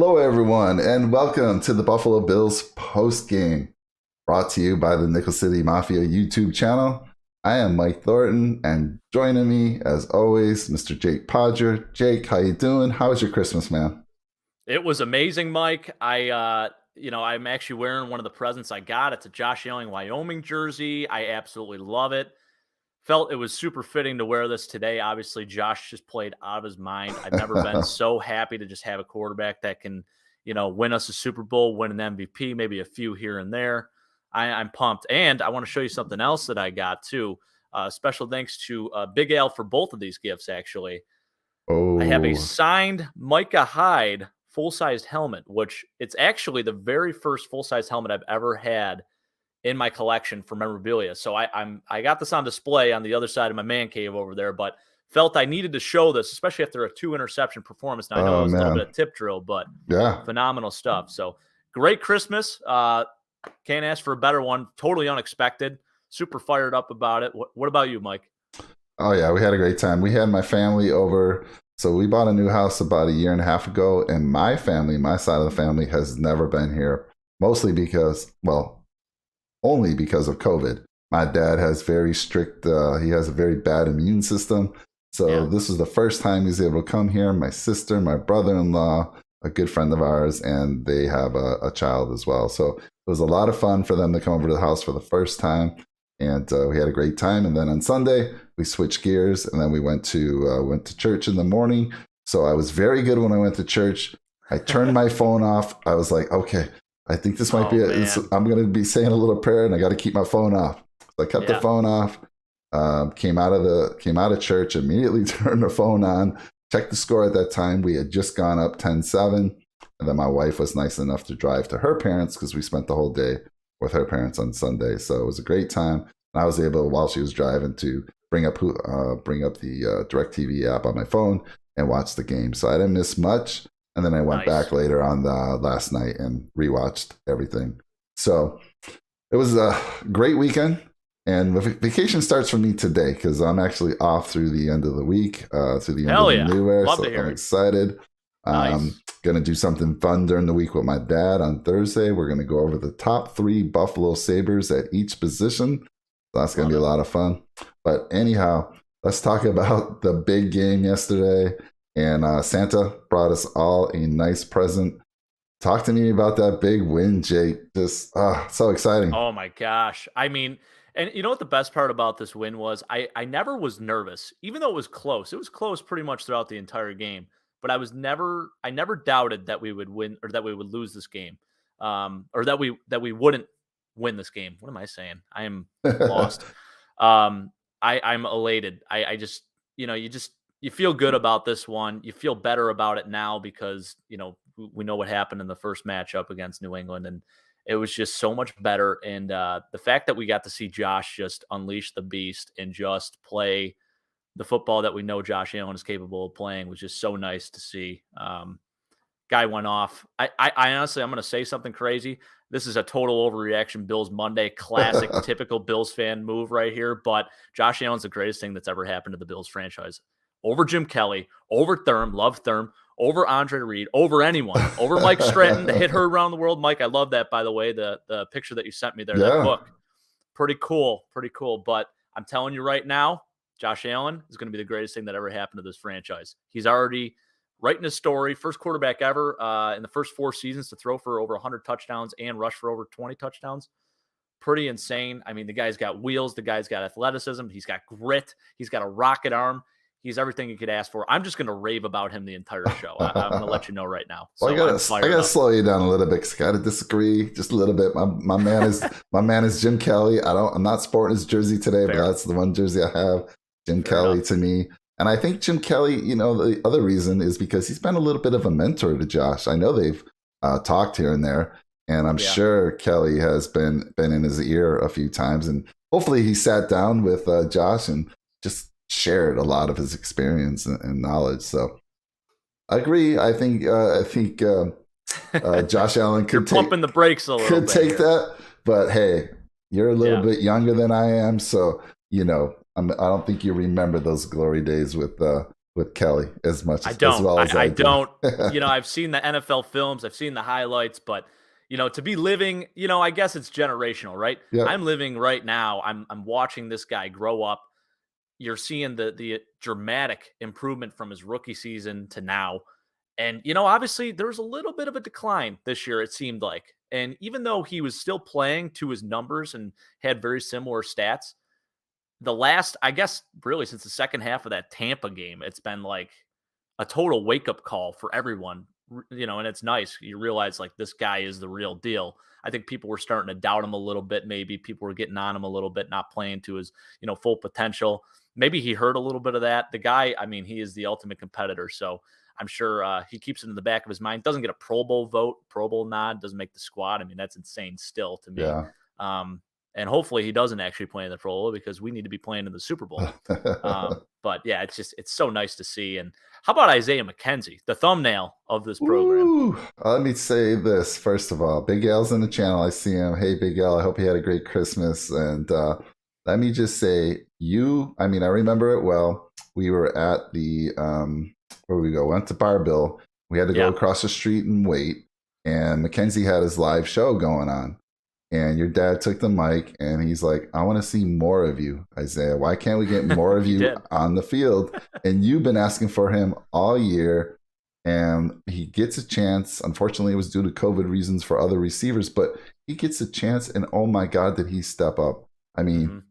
Hello, everyone, and welcome to the Buffalo Bills Postgame, brought to you by the Nickel City Mafia YouTube channel. I am Mike Thornton, and joining me, as always, Mr. Jake Podger. Jake, how you doing? How was your Christmas, man? It was amazing, Mike. I'm actually wearing one of the presents I got. It's a Josh Allen, Wyoming jersey. I absolutely love it. Felt it was super fitting to wear this today. Obviously, Josh just played out of his mind. I've never been so happy to just have a quarterback that can, win us a Super Bowl, win an MVP, maybe a few here and there. I'm pumped. And I want to show you something else that I got too. Special thanks to Big Al for both of these gifts, actually. I have a Oh, signed Micah Hyde full-sized helmet, which it's actually the very first full-size helmet I've ever had in my collection for memorabilia. So I got this on display on the other side of my man cave over there, but felt I needed to show this, especially after a 2-interception performance. Now I know it oh was a little bit man. of tip drill, but Yeah. phenomenal stuff. So great Christmas. Can't ask for a better one. Totally unexpected. Super fired up about it. What about you, Mike? Oh, yeah, we had a great time. We had my family over. So we bought a new house about a year and a half ago, and my family, my side of the family, has never been here, mostly because, well, only because of COVID. My dad has very strict, he has a very bad immune system. So Yeah. this was the first time he's able to come here. My sister, my brother-in-law, a good friend of ours, and they have a child as well. So it was a lot of fun for them to come over to the house for the first time. And we had a great time. And then on Sunday, we switched gears, and then we went to church in the morning. So I was very good when I went to church. I turned my phone off. I was like, okay, I think this might Oh be it. man. I'm going to be saying a little prayer, and I got to keep my phone off. So I kept the Yeah. phone off. Came out of church, immediately turned the phone on, checked the score at that time. We had just gone up 10-7, and then my wife was nice enough to drive to her parents because we spent the whole day with her parents on Sunday. So it was a great time. And I was able, while she was driving, to bring up the DirecTV app on my phone and watch the game. So I didn't miss much. And then I went back Nice. later on last night and rewatched everything. So it was a great weekend. And the vacation starts for me today because I'm actually off through the end of the week, through the end of Hell the yeah. new year. Love So to I'm hear it. excited. Nice. Gonna do something fun during the week with my dad on Thursday. We're gonna go over the top 3 Buffalo Sabres at each position. So that's gonna Love be a it. lot of fun. But anyhow, let's talk about the big game yesterday. And Santa brought us all a nice present. Talk to me about that big win, Jake. Just so exciting. Oh my gosh. I mean, and you know what the best part about this win was? I never was nervous, even though it was close. It was close pretty much throughout the entire game. But I never doubted that we would win or that we would lose this game. Or that we wouldn't win this game. What am I saying? I am lost. I'm elated. I just, you feel good about this one. You feel better about it now because, we know what happened in the first matchup against New England, and it was just so much better. And the fact that we got to see Josh just unleash the beast and just play the football that we know Josh Allen is capable of playing was just so nice to see. Guy went off. I honestly, I'm going to say something crazy. This is a total overreaction. Bills Monday, classic, typical Bills fan move right here. But Josh Allen's the greatest thing that's ever happened to the Bills franchise. Over Jim Kelly, over Thurm, love Thurm, over Andre Reed, over anyone, over Mike Stratton, the hit her around the world. Mike, I love that, by the way, the picture that you sent me there, that Yeah. book. Pretty cool. But I'm telling you right now, Josh Allen is going to be the greatest thing that ever happened to this franchise. He's already writing his story. First quarterback ever in the first 4 seasons to throw for over 100 touchdowns and rush for over 20 touchdowns. Pretty insane. I mean, the guy's got wheels. The guy's got athleticism. He's got grit. He's got a rocket arm. He's everything you could ask for. I'm just going to rave about him the entire show. I'm going to let you know right now. Well, So I'm I fired gotta up. slow you down a little bit because I gotta disagree just a little bit. My man is my man is Jim Kelly. I'm not sporting his jersey today, but Fair. that's the one jersey I have. Jim Fair Kelly enough. to me. And I think Jim Kelly, the other reason is because he's been a little bit of a mentor to Josh. I know they've talked here and there, and I'm Yeah. sure Kelly has been in his ear a few times, and hopefully he sat down with Josh and just shared a lot of his experience and knowledge. So I agree. I think Josh Allen You're could pumping the brakes a little bit take here. that, but hey, you're a little Yeah. bit younger than I am, so I don't think you remember those glory days with with Kelly as much I as don't. well as I I do. don't. I've seen the NFL films, I've seen the highlights, but to be living, I guess it's generational, right? Yep. I'm living right now. I'm watching this guy grow up. You're seeing the dramatic improvement from his rookie season to now. And obviously there was a little bit of a decline this year, it seemed like. And even though he was still playing to his numbers and had very similar stats, the last, I guess, really since the second half of that Tampa game, it's been like a total wake up call for everyone. And it's nice. You realize like this guy is the real deal. I think people were starting to doubt him a little bit. Maybe people were getting on him a little bit, not playing to his, full potential. Maybe he heard a little bit of that. The guy, I mean, he is the ultimate competitor. So I'm sure he keeps it in the back of his mind. Doesn't get a Pro Bowl vote, Pro Bowl nod, doesn't make the squad. I mean, that's insane still to me. Yeah. And hopefully he doesn't actually play in the Pro Bowl because we need to be playing in the Super Bowl. But yeah, it's so nice to see. And how about Isaiah Mckenzie, the thumbnail of this program? Ooh, let me say this first of all. Big L's in the channel. I see him. Hey, Big L. I hope you had a great Christmas. And let me just say, I remember it well. We were at the where we go. Went to Bar Bill. We had to go across the street and wait. And Mckenzie had his live show going on. And your dad took the mic and he's like, I want to see more of you, Isaiah. Why can't we get more of you on the field? And you've been asking for him all year. And he gets a chance. Unfortunately, it was due to COVID reasons for other receivers, but he gets a chance. And oh my God, did he step up? I mean,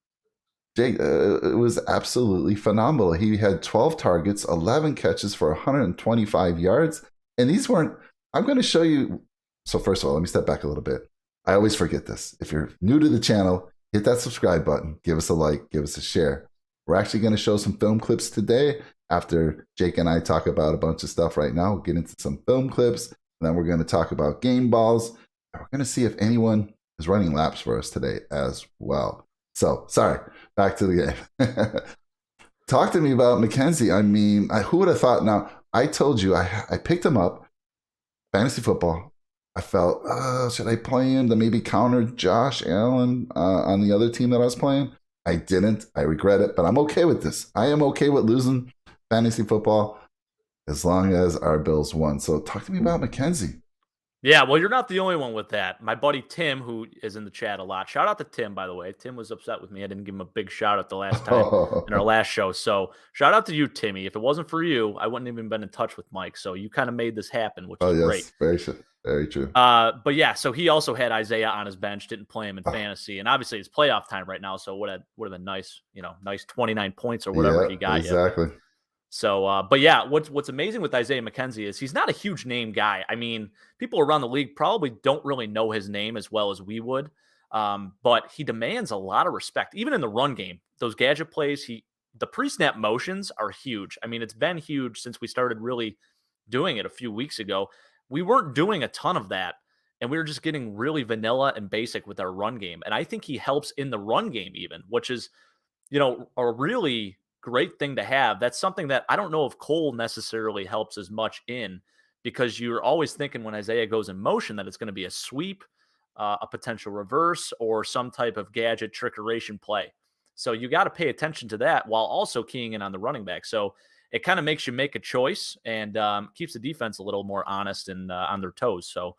Jake, it was absolutely phenomenal. He had 12 targets, 11 catches for 125 yards. And these weren't, I'm going to show you. So first of all, let me step back a little bit. I always forget this. If you're new to the channel, hit that subscribe button. Give us a like. Give us a share. We're actually going to show some film clips today after Jake and I talk about a bunch of stuff right now. We'll get into some film clips. And then we're going to talk about game balls. And we're going to see if anyone is running laps for us today as well. So, sorry. Back to the game. Talk to me about Mckenzie. I mean, who would have thought? Now, I told you I picked him up. Fantasy football. I felt, should I play him to maybe counter Josh Allen on the other team that I was playing? I didn't. I regret it, but I'm okay with this. I am okay with losing fantasy football as long as our Bills won. So talk to me about Mckenzie. Yeah, well, you're not the only one with that. My buddy Tim, who is in the chat a lot. Shout out to Tim, by the way. Tim was upset with me. I didn't give him a big shout out the last time in our last show. So shout out to you, Timmy. If it wasn't for you, I wouldn't even been in touch with Mike. So you kind of made this happen, which is great. Very true. But yeah, so he also had Isaiah on his bench, didn't play him in fantasy, and obviously it's playoff time right now, so would have been nice, nice 29 points or whatever he got. Exactly. So, but yeah, what's amazing with Isaiah Mckenzie is he's not a huge name guy. I mean, people around the league probably don't really know his name as well as we would, but he demands a lot of respect, even in the run game. Those gadget plays, the pre-snap motions are huge. I mean, it's been huge since we started really doing it a few weeks ago. We weren't doing a ton of that, and we were just getting really vanilla and basic with our run game. And I think he helps in the run game even, which is, a really great thing to have. That's something that I don't know if Cole necessarily helps as much in, because you're always thinking when Isaiah goes in motion that it's going to be a sweep, a potential reverse, or some type of gadget trickeration play. So you got to pay attention to that while also keying in on the running back. So it kind of makes you make a choice and keeps the defense a little more honest and on their toes. So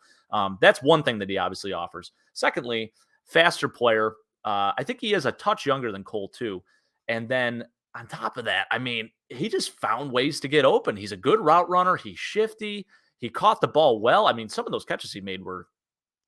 that's one thing that he obviously offers. Secondly, faster player. I think he is a touch younger than Cole too. And then on top of that, I mean, he just found ways to get open. He's a good route runner. He's shifty. He caught the ball well. I mean, some of those catches he made were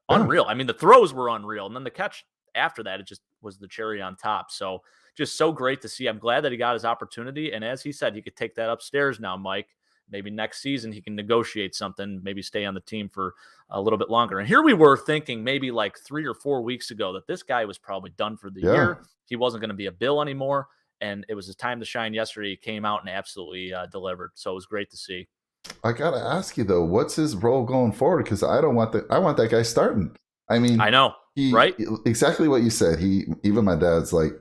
unreal. I mean, the throws were unreal. And then the catch after that, it just was the cherry on top. So just so great to see. I'm glad that he got his opportunity. And as he said, he could take that upstairs now, Mike. Maybe next season he can negotiate something, maybe stay on the team for a little bit longer. And here we were thinking maybe like 3 or 4 weeks ago that this guy was probably done for the year. He wasn't going to be a Bill anymore. And it was his time to shine yesterday. He came out and absolutely delivered. So it was great to see. I got to ask you, though, what's his role going forward? Because I want that guy starting. I mean, I know, right? Exactly what you said. Even my dad's like,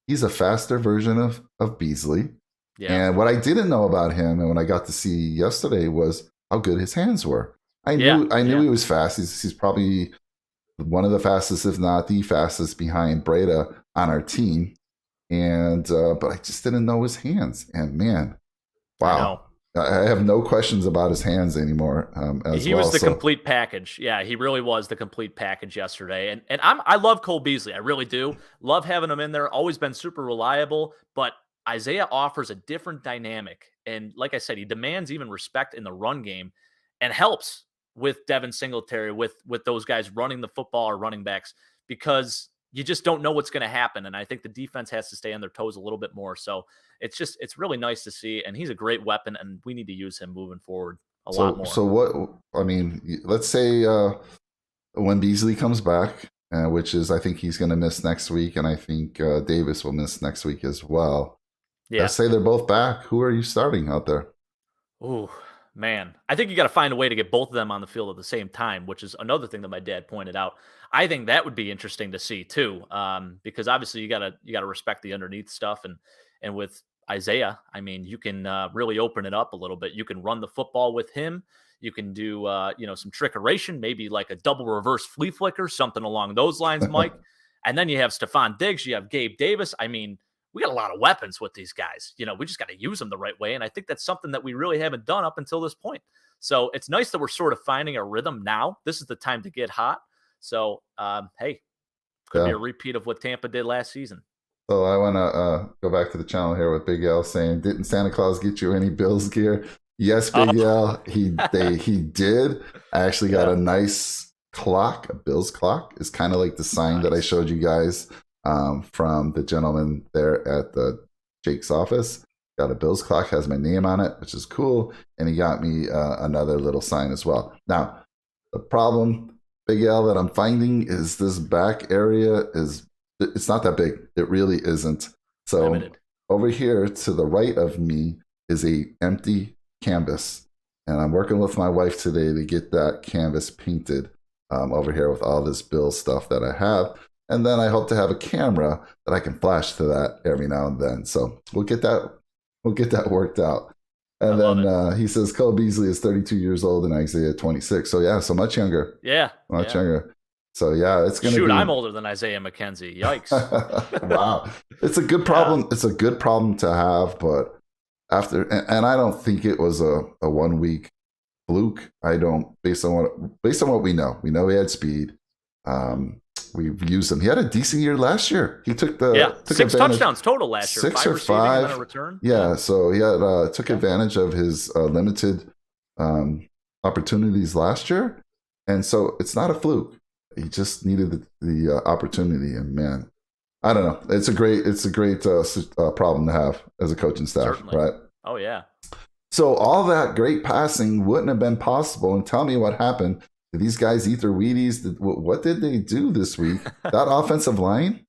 he's a faster version of Beasley. Yeah. And what I didn't know about him and what I got to see yesterday was how good his hands were. I knew he was fast. He's probably one of the fastest, if not the fastest, behind Breda on our team. And but I just didn't know his hands. And man, I know. Wow. I have no questions about his hands anymore as He well. was the So, complete package. Yeah, he really was the complete package yesterday. And I love Cole Beasley. I really do. Love having him in there. Always been super reliable, but Isaiah offers a different dynamic. And like I said, he demands even respect in the run game and helps with Devin Singletary, with those guys running the football or running backs, because you just don't know what's going to happen. And I think the defense has to stay on their toes a little bit more. So it's really nice to see. And he's a great weapon, and we need to use him moving forward a lot more. so what? I mean, let's say when Beasley comes back, which is I think he's going to miss next week, and I think Davis will miss next week as well. Yeah. Let's say they're both back. Who are you starting out there? Oh, man. I think you got to find a way to get both of them on the field at the same time, which is another thing that my dad pointed out. I think that would be interesting to see too, because obviously you gotta respect the underneath stuff, and with Isaiah, I mean, you can really open it up a little bit. You can run the football with him. You can do some trickeration, maybe like a double reverse flea flicker, something along those lines, Mike. And then you have Stephon Diggs, you have Gabe Davis. I mean, we got a lot of weapons with these guys. We just got to use them the right way. And I think that's something that we really haven't done up until this point. So it's nice that we're sort of finding a rhythm now. This is the time to get hot. So, hey, could be Yeah. a repeat of what Tampa did last season. So I want to go back to the channel here with Big L saying, "Didn't Santa Claus get you any Bills gear?" Yes, Big L, he did. I actually got a nice clock. A Bills clock is kind of like the sign that I showed you guys from the gentleman there at the Jake's office. Got a Bills clock, has my name on it, which is cool, and he got me another little sign as well. Now, the problem, Big L, that I'm finding is this back area it's not that big. It really isn't. So Limited. over here to the right of me is a empty canvas, and I'm working with my wife today to get that canvas painted over here with all this Bill stuff that I have. And then I hope to have a camera that I can flash to that every now and then. So we'll get that worked out. And then he says Cole Beasley is 32 years old and Isaiah 26. So yeah, so much younger. Yeah. Much younger. So yeah, it's gonna shoot. I'm older than Isaiah McKenzie. Yikes! Wow, it's a good problem. Yeah. It's a good problem to have, but after, and I don't think it was a 1 week fluke. I don't, based on what we know he had speed. We've used him. He had a decent year last year. He took 6 touchdowns total last year. 6 or 5 and a return. Yeah, so he had took advantage of his limited opportunities last year, and so it's not a fluke. He just needed the opportunity, and man, I don't know. It's a great problem to have as a coaching staff. Certainly. Right? Oh yeah. So all that great passing wouldn't have been possible. And tell me what happened. Did these guys eat their Wheaties? What did they do this week? That offensive line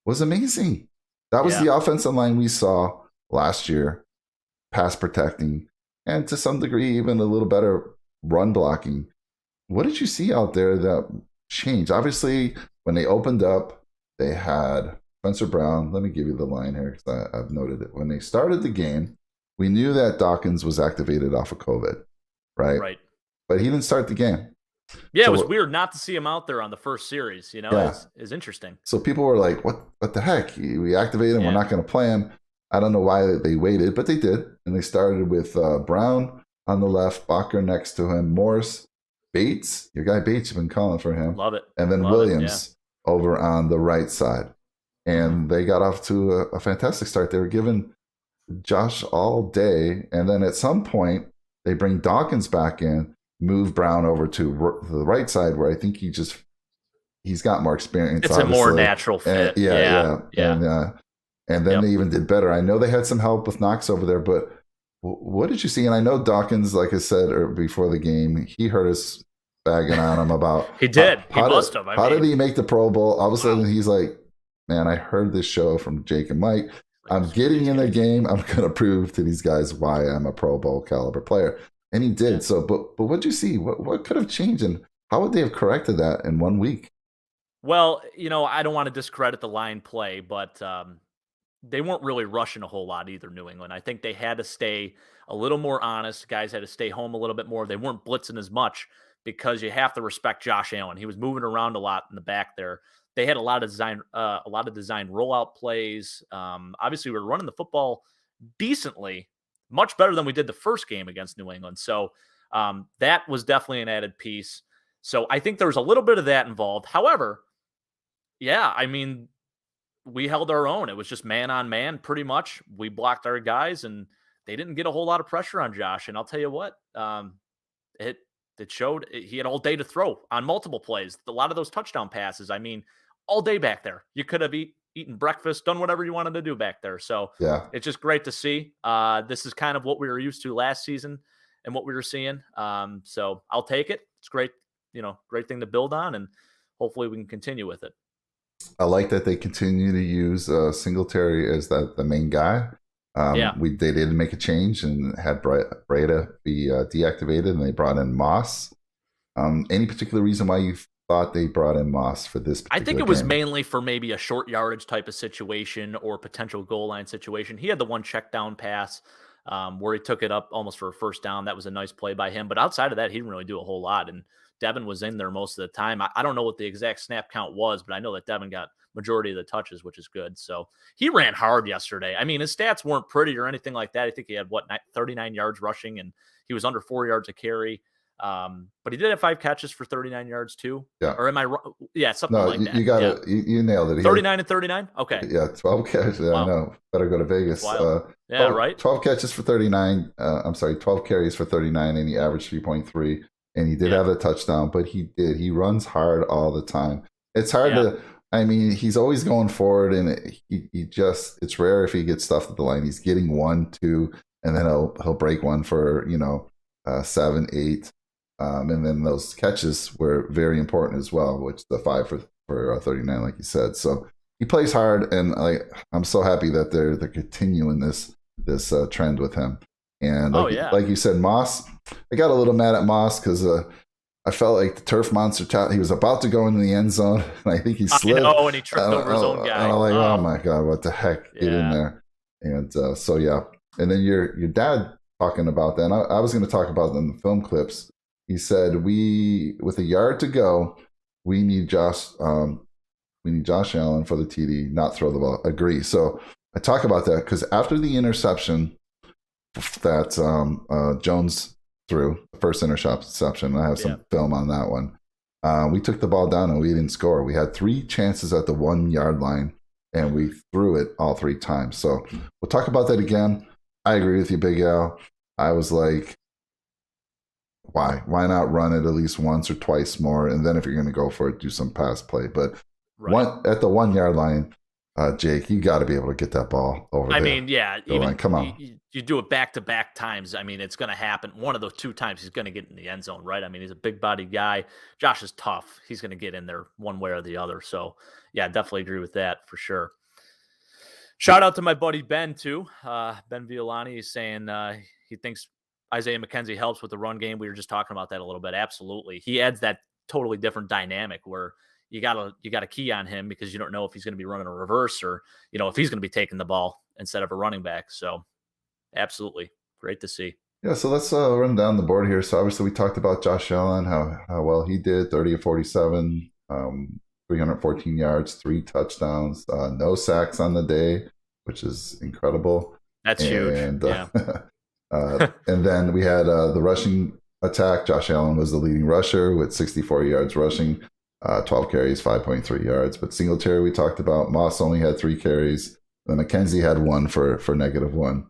was amazing. That was the offensive line we saw last year, pass protecting, and to some degree even a little better run blocking. What did you see out there that changed? Obviously, when they opened up, they had Spencer Brown. Let me give you the line here because I've noted it. When they started the game, we knew that Dawkins was activated off of COVID, right? Right. But he didn't start the game. Yeah, so, it was weird not to see him out there on the first series. It's interesting. So people were like, what the heck? We activated him. We're not going to play him. I don't know why they waited, but they did. And they started with Brown on the left, Bacher next to him, Morse, Bates, your guy Bates, you've been calling for him. Love it. And then Williams over on the right side. And they got off to a fantastic start. They were giving Josh all day. And then at some point, they bring Dawkins back in, move Brown over to the right side where I think he's got more experience. It's obviously a more natural fit. And then they even did better. I know they had some help with Knox over there, but what did you see? And I know Dawkins, like I said before the game, he heard us bagging on him about he did. He must have. How did he make the Pro Bowl? All of a sudden, he's like, man, I heard this show from Jake and Mike. I'm getting in the game. I'm going to prove to these guys why I'm a Pro Bowl caliber player. And he did. So, but what did you see? What could have changed? And how would they have corrected that in 1 week? Well, I don't want to discredit the line play, but they weren't really rushing a whole lot either, New England. I think they had to stay a little more honest. Guys had to stay home a little bit more. They weren't blitzing as much because you have to respect Josh Allen. He was moving around a lot in the back there. They had a lot of design rollout plays. Obviously, we were running the football decently, much better than we did the first game against New England. So that was definitely an added piece. So I think there's a little bit of that involved. However, yeah, I mean, we held our own. It was just man on man, pretty much. We blocked our guys, and they didn't get a whole lot of pressure on Josh. And I'll tell you what, it it showed. He had all day to throw on multiple plays. A lot of those touchdown passes. I mean, all day back there. You could have eaten breakfast, done whatever you wanted to do back there. So Yeah. it's just great to see. This is kind of what we were used to last season and what we were seeing. So I'll take it. It's great, great thing to build on, and hopefully we can continue with it. I like that they continue to use Singletary as the main guy. They did make a change and had Breda be deactivated, and they brought in Moss. Any particular reason why you thought they brought in Moss for this particular I think it was game? mainly for maybe a short yardage type of situation or potential goal line situation. He had the one check down pass where he took it up almost for a first down. That was a nice play by him. But outside of that, he didn't really do a whole lot. And Devin was in there most of the time. I don't know what the exact snap count was, but I know that Devin got majority of the touches, which is good. So he ran hard yesterday. I mean, his stats weren't pretty or anything like that. I think he had 39 yards rushing, and he was under 4 yards a carry. But he did have 5 catches for 39 yards too. Yeah. Or am I wrong? Yeah, something like that. You got it. You nailed it. 39 and 39. Okay. Yeah, 12 catches. Wow. I know. Better go to Vegas. 12, right. 12 catches for 39. 12 carries for 39, and he averaged 3.3. And he did have a touchdown, but he runs hard all the time. It's hard to. I mean, he's always going forward, and it's rare if he gets stuffed at the line. He's getting 1, 2, and then he'll break one for 7, 8. And then those catches were very important as well, which the 5 for 39, like you said. So he plays hard, and I'm so happy that they're continuing this trend with him. And like you said, Moss, I got a little mad at Moss because I felt like the turf monster he was about to go into the end zone, and I think he slipped. I know, and he tripped over his own guy. And I'm like, oh my God, what the heck? Get in there. And and then your dad talking about that. And I was going to talk about it in the film clips. He said, with a yard to go, we need Josh Allen for the TD, not throw the ball. Agree. So I talk about that because after the interception that Jones threw, the first interception, I have some film on that one. We took the ball down and we didn't score. We had 3 chances at the 1 yard line, and we threw it all 3 times. So we'll talk about that again. I agree with you, Big Al. I was like, why not run it at least once or twice more, and then if you're going to go for it, do some pass play. But at the 1 yard line, Jake, you got to be able to get that ball over there. I mean, even come on. You do it back-to-back times. I mean, it's going to happen. One of those 2 times he's going to get in the end zone, right? I mean, he's a big-bodied guy. Josh is tough. He's going to get in there one way or the other. So, yeah, definitely agree with that for sure. Shout out to my buddy Ben, too. Ben Violani is saying he thinks Isaiah Mckenzie helps with the run game. We were just talking about that a little bit. Absolutely. He adds that totally different dynamic where you gotta key on him because you don't know if he's going to be running a reverse or, if he's going to be taking the ball instead of a running back. So absolutely great to see. Yeah. So let's run down the board here. So obviously we talked about Josh Allen, how well he did, 30 of 47, 314 yards, 3 touchdowns, no sacks on the day, which is incredible. That's huge. And then we had the rushing attack. Josh Allen was the leading rusher with 64 yards rushing, 12 carries, 5.3 yards. But Singletary we talked about. Moss only had 3 carries. Then Mckenzie had 1 for -1.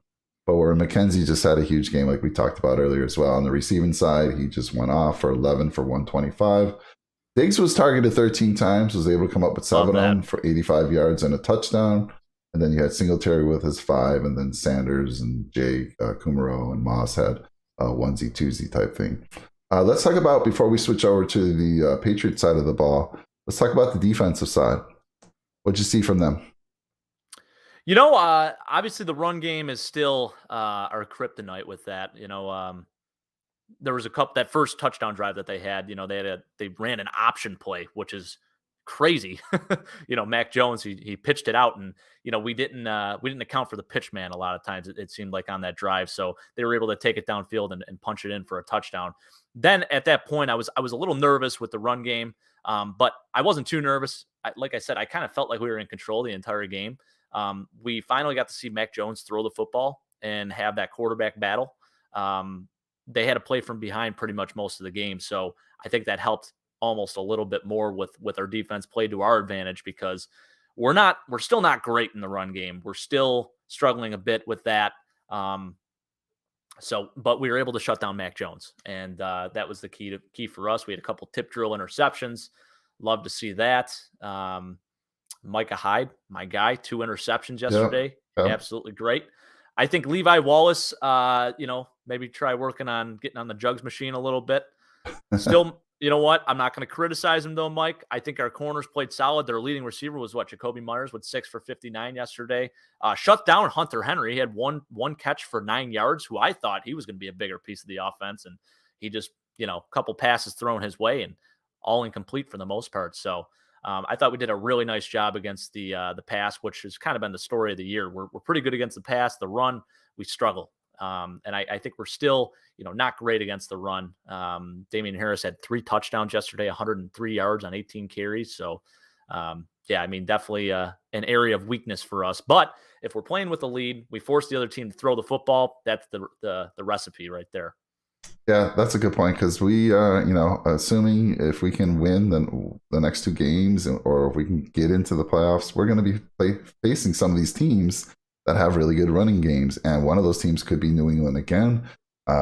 But where Mckenzie just had a huge game, like we talked about earlier as well. On the receiving side, he just went off for 11 for 125. Diggs was targeted 13 times, was able to come up with 7 of them for 85 yards and a touchdown. And then you had Singletary with his 5, and then Sanders and Jay Kumaro and Moss had onesie twosie type thing. Let's talk about, before we switch over to the Patriots side of the ball, let's talk about the defensive side. What'd you see from them? Obviously the run game is still our kryptonite with that. There was that first touchdown drive that they had, they ran an option play, which is crazy. Mac Jones, he pitched it out, and we didn't account for the pitch man a lot of times. It seemed like on that drive, so they were able to take it downfield and punch it in for a touchdown. Then at that point, I was a little nervous with the run game, but I wasn't too nervous. Like I said, I kind of felt like we were in control the entire game. We finally got to see Mac Jones throw the football, and have that quarterback battle. They had to play from behind pretty much most of the game. So I think that helped almost a little bit more with our defense played to our advantage, because we're still not great in the run game. We're still struggling a bit with that. But we were able to shut down Mac Jones, and that was the key for us. We had a couple tip drill interceptions. Love to see that. Micah Hyde, my guy, 2 interceptions yesterday. Yep. Absolutely great. I think Levi Wallace, maybe try working on getting on the jugs machine a little bit. Still, you know what? I'm not going to criticize him though, Mike. I think our corners played solid. Their leading receiver was Jacoby Myers with 6 for 59 yesterday. Shut down Hunter Henry. He had one catch for 9 yards, who I thought he was going to be a bigger piece of the offense. And he just, a couple passes thrown his way and all incomplete for the most part. So I thought we did a really nice job against the pass, which has kind of been the story of the year. We're pretty good against the pass. The run, we struggle. And I think we're still, not great against the run. Damien Harris had 3 touchdowns yesterday, 103 yards on 18 carries. So, definitely an area of weakness for us. But if we're playing with a lead, we force the other team to throw the football. That's the recipe right there. Yeah, that's a good point, because we, assuming if we can win the next 2 games, or if we can get into the playoffs, we're going to be facing some of these teams that have really good running games, and one of those teams could be New England again.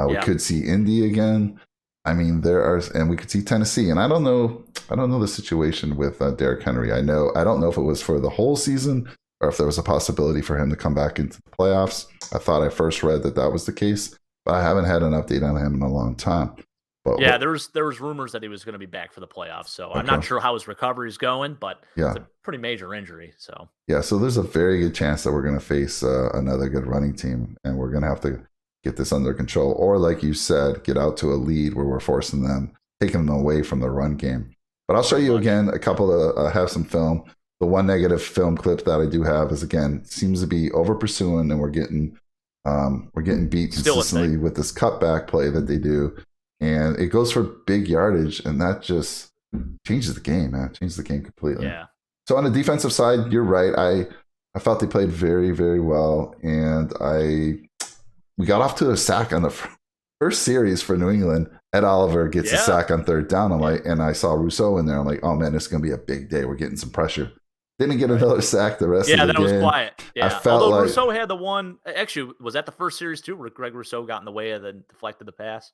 We could see Indy again. I mean, and we could see Tennessee. And I don't know the situation with Derrick Henry. I don't know if it was for the whole season or if there was a possibility for him to come back into the playoffs. I thought I first read that was the case, but I haven't had an update on him in a long time. But there was rumors that he was going to be back for the playoffs. So I'm not sure how his recovery is going, but it's a pretty major injury. So so there's a very good chance that we're going to face another good running team, and we're going to have to get this under control, or like you said, get out to a lead where we're forcing them, taking them away from the run game. But I'll show you again a couple of have some film. The one negative film clip that I do have is, again, seems to be over pursuing, and we're getting beat consistently with this cutback play that they do, and it goes for big yardage, and that just changes the game, man. Changes the game completely. Yeah. So on the defensive side, you're right. I felt they played very, very well, and we got off to a sack on the first series for New England. Ed Oliver gets a sack on 3rd down. And I saw Rousseau in there. I'm like, oh man, it's going to be a big day. We're getting some pressure. Didn't get another sack the rest of the game. Yeah, that was quiet. Yeah. I felt Although like Rousseau had the one, actually, was that the first series too, where Greg Rousseau got in the way of the deflected the pass?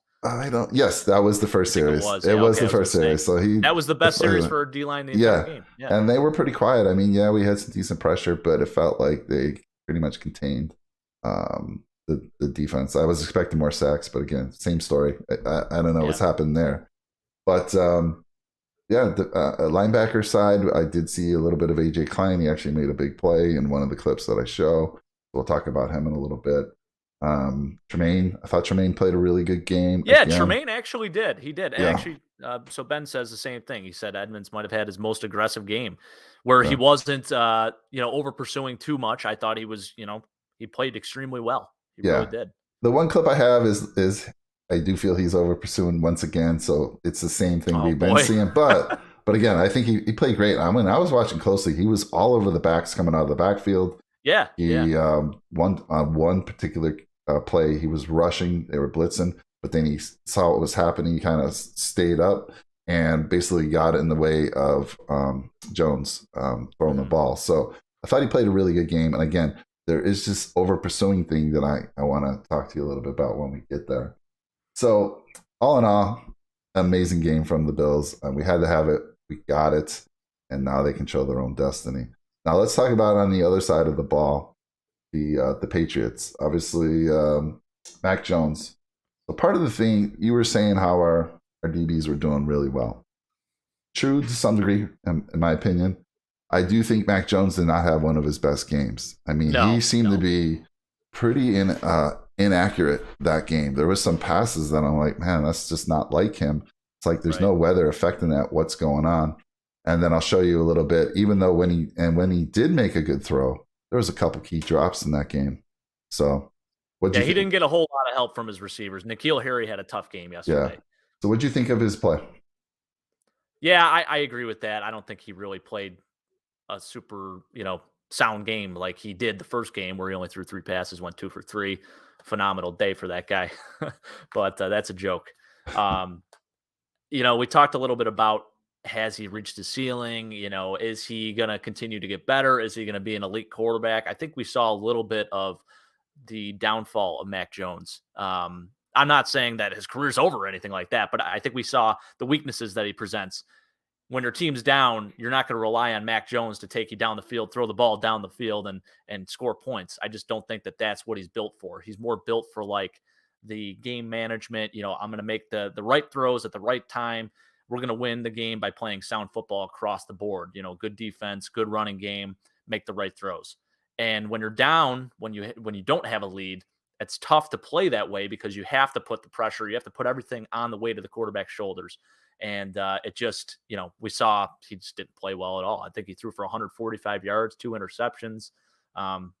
Yes, that was the first series. It was the first series. So that was the best series for D-line the entire game. Yeah. And they were pretty quiet. I mean, we had some decent pressure, but it felt like they pretty much contained the defense. I was expecting more sacks, but again, same story. I don't know what's happened there. But the linebacker side, I did see a little bit of AJ Klein. He actually made a big play in one of the clips that I show. We'll talk about him in a little bit. Tremaine, I thought Tremaine played a really good game. Yeah, again. Tremaine actually did. He did. Yeah. Actually, so Ben says the same thing. He said Edmonds might have had his most aggressive game, where he wasn't, over pursuing too much. I thought he was, he played extremely well. He really did. The one clip I have is I do feel he's over pursuing once again. So it's the same thing we've been seeing. But again, I think he played great. I mean, I was watching closely. He was all over the backs coming out of the backfield. Yeah. He one particular play, he was rushing. They were blitzing, but then he saw what was happening. He kind of stayed up and basically got in the way of Jones throwing the ball. So I thought he played a really good game. And again, there is this over pursuing thing that I want to talk to you a little bit about when we get there. So all in all, amazing game from the Bills. We had to have it. We got it. And now they control their own destiny. Now let's talk about on the other side of the ball, the Patriots. Obviously, Mac Jones. So part of the thing, you were saying how our DBs were doing really well. True to some degree, in my opinion. I do think Mac Jones did not have one of his best games. I mean, he seemed to be pretty inaccurate that game. There was some passes that I'm like, man, that's just not like him. It's like there's no weather affecting that. What's going on? And then I'll show you a little bit. Even though when he did make a good throw, there was a couple key drops in that game. So he didn't get a whole lot of help from his receivers. N'Keal Harry had a tough game yesterday. Yeah. So what'd you think of his play? Yeah, I agree with that. I don't think he really played a super, sound game like he did the first game where he only threw 3 passes, went 2 for 3. Phenomenal day for that guy. But that's a joke. We talked a little bit about, has he reached his ceiling? Is he going to continue to get better? Is he going to be an elite quarterback? I think we saw a little bit of the downfall of Mac Jones. I'm not saying that his career's over or anything like that, but I think we saw the weaknesses that he presents. When your team's down, you're not going to rely on Mac Jones to take you down the field, throw the ball down the field, and score points. I just don't think that that's what he's built for. He's more built for like the game management. I'm going to make the right throws at the right time. We're going to win the game by playing sound football across the board. Good defense, good running game, make the right throws. And when you're down, when you don't have a lead, it's tough to play that way because you have to put the pressure, you have to put everything on the weight of the quarterback's shoulders. And it just, we saw he just didn't play well at all. I think he threw for 145 yards, 2 interceptions. Not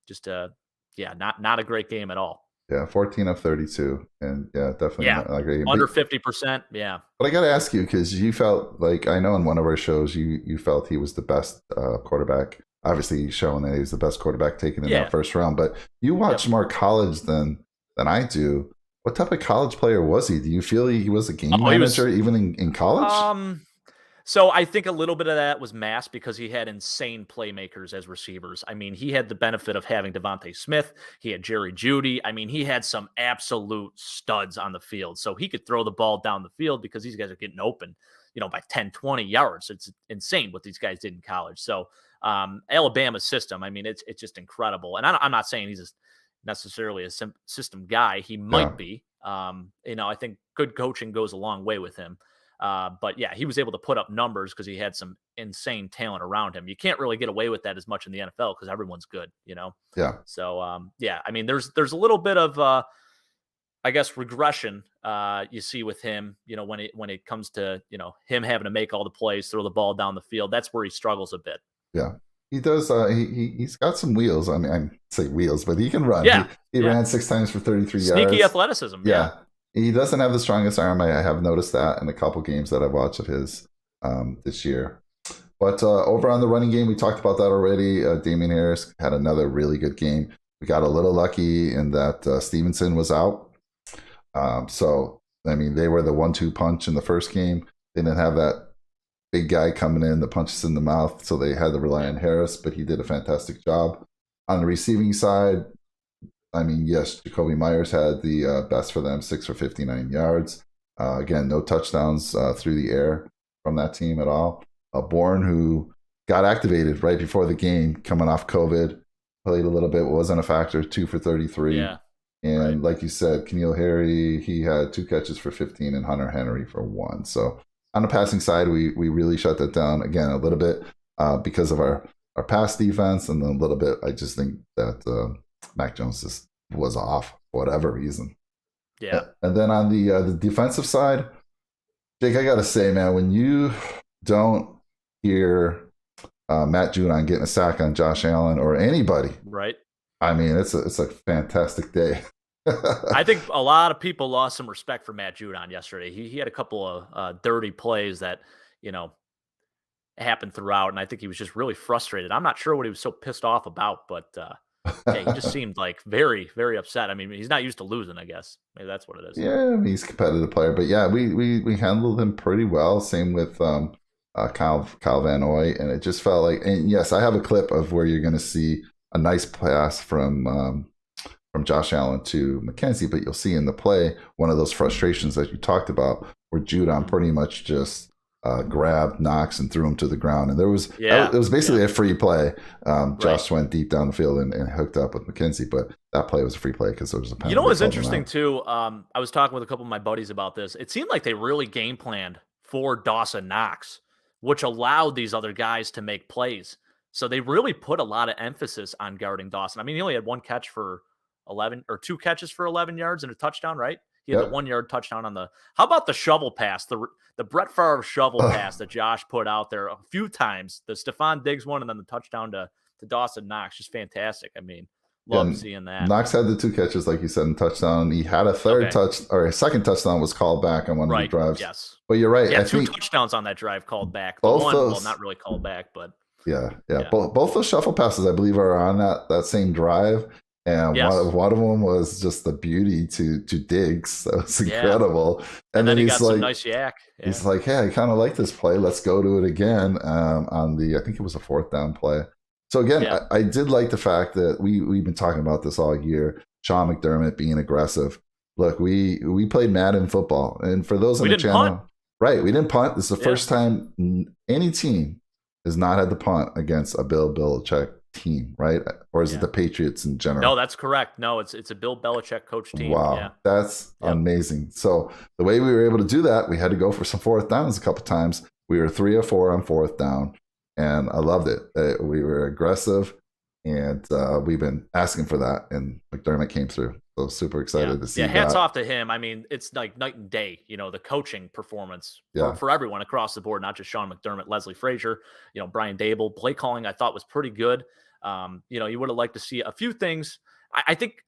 a great game at all. Yeah, 14 of 32. And definitely not a great game. Under 50%. Yeah. But I got to ask you, because you felt like, I know in one of our shows, you felt he was the best quarterback. Obviously, showing that he was the best quarterback taken in that first round. But you watch more college than I do. What type of college player was he? Do you feel he was a game manager even in college? So I think a little bit of that was masked because he had insane playmakers as receivers. I mean, he had the benefit of having Devontae Smith. He had Jerry Jeudy. I mean, he had some absolute studs on the field. So he could throw the ball down the field because these guys are getting open, by 10, 20 yards. It's insane what these guys did in college. So Alabama's system, I mean, it's just incredible. And I'm not saying he's necessarily a system guy. He might be. I think good coaching goes a long way with him. But yeah, he was able to put up numbers because he had some insane talent around him. You can't really get away with that as much in the NFL because everyone's good, Yeah. So I mean, there's a little bit of I guess regression you see with him, when it comes to him having to make all the plays, throw the ball down the field. That's where he struggles a bit. Yeah. He does. He's got some wheels. I mean, I say wheels, but he can run. Yeah. He ran 6 times for 33 yards. Sneaky athleticism. Yeah. He doesn't have the strongest arm. I have noticed that in a couple games that I've watched of his this year. But over on the running game, we talked about that already. Damien Ayers had another really good game. We got a little lucky in that Stevenson was out. So, I mean, they were the 1-2 punch in the first game. They didn't have that big guy coming in that punches in the mouth, so they had to rely on Harris, but he did a fantastic job. On the receiving side, I mean, yes, Jacoby Myers had the best for them, 6 for 59 yards. Again, no touchdowns through the air from that team at all. Bourne, who got activated right before the game, coming off COVID, played a little bit, wasn't a factor, 2 for 33. Yeah. And like you said, Keneal Harry, he had 2 catches for 15 and Hunter Henry for 1. So on the passing side, we really shut that down. Again, a little bit because of our pass defense, and then a little bit, I just think that Mac Jones just was off for whatever reason. Yeah. And then on the defensive side, Jake, I got to say, man, when you don't hear Matt Judon getting a sack on Josh Allen or anybody, right? I mean, it's a fantastic day. I think a lot of people lost some respect for Matt Judon yesterday. He had a couple of dirty plays that, happened throughout, and I think he was just really frustrated. I'm not sure what he was so pissed off about, but he just seemed like very, very upset. I mean, he's not used to losing, I guess. Maybe that's what it is. Yeah, I mean, he's a competitive player, but yeah, we handled him pretty well. Same with Kyle Van Noy, and it just felt like, and yes, I have a clip of where you're going to see a nice pass from Josh Allen to Mckenzie, but you'll see in the play one of those frustrations that you talked about where Judon pretty much just grabbed Knox and threw him to the ground. And it was basically a free play. Josh went deep down the field and hooked up with Mckenzie, but that play was a free play because there was a penalty. You know what's interesting too? I was talking with a couple of my buddies about this. It seemed like they really game planned for Dawson Knox, which allowed these other guys to make plays. So they really put a lot of emphasis on guarding Dawson. I mean, he only had 1 catch for 11 or 2 catches for 11 yards and a touchdown, right? He had the 1-yard touchdown on the. How about the shovel pass, the Brett Favre shovel pass that Josh put out there a few times, the Stephon Diggs one, and then the touchdown to Dawson Knox, just fantastic. I mean, love seeing that. Knox had the 2 catches, like you said, in touchdown. He had a third a second touchdown was called back on one of the drives. Yes, but you're right. Yeah, 2 touchdowns on that drive called back. The one, well, not really called back, but Yeah. Yeah. Both those shuffle passes, I believe, are on that same drive. And Yes. one of them was just the beauty to Diggs. That was incredible. And then he he's got some like, nice yak. Yeah. he's like, hey, I kind of like this play. Let's go to it again on I think it was a 4th down play. So again, I did like the fact that we've been talking about this all year. Sean McDermott being aggressive. Look, we played Madden football, and for those on the channel, punt. right? We didn't punt. This is the first time any team has not had to punt against a Bill Belichick team, right? Or is it the Patriots in general? No, that's correct. No, it's a Bill Belichick coach team. Wow, that's amazing. So the way we were able to do that, we had to go for some 4th downs a couple times. We were 3 or 4 on 4th down, and I loved it. We were aggressive, and we've been asking for that, and McDermott came through. So super excited to see that. Yeah, hats off to him. I mean, it's like night and day, the coaching performance for everyone across the board, not just Sean McDermott, Leslie Frazier, Brian Dable. Play calling I thought was pretty good. You would have liked to see a few things. I think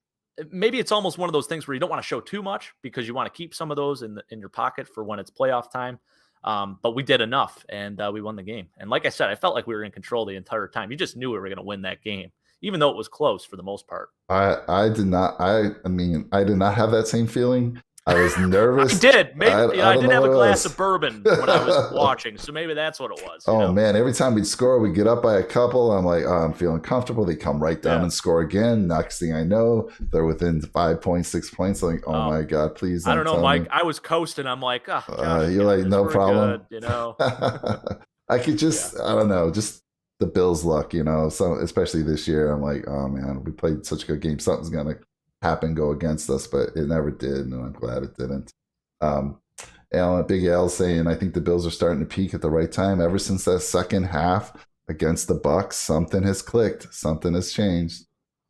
maybe it's almost one of those things where you don't want to show too much because you want to keep some of those in your pocket for when it's playoff time. But we did enough, and we won the game. And like I said, I felt like we were in control the entire time. You just knew we were going to win that game, even though it was close for the most part. I did not. I did not have that same feeling. I was nervous. I did. Maybe I did have a glass of bourbon when I was watching, so maybe that's what it was. Oh man! Every time we'd score, we'd get up by a couple. I'm like, I'm feeling comfortable. They come right down and score again. Next thing I know, they're within 5 points, 6 points. I'm like, oh my god, please! I don't know, Mike. I was coasting. I'm like, oh, gosh, you're like, no problem. Good, I could just, I don't know, just the Bills' luck, So especially this year, I'm like, oh man, we played such a good game. Something's gonna happen, go against us, but it never did, and I'm glad it didn't. Big Al saying, I think the Bills are starting to peak at the right time. Ever since that second half against the Bucks, something has clicked, something has changed.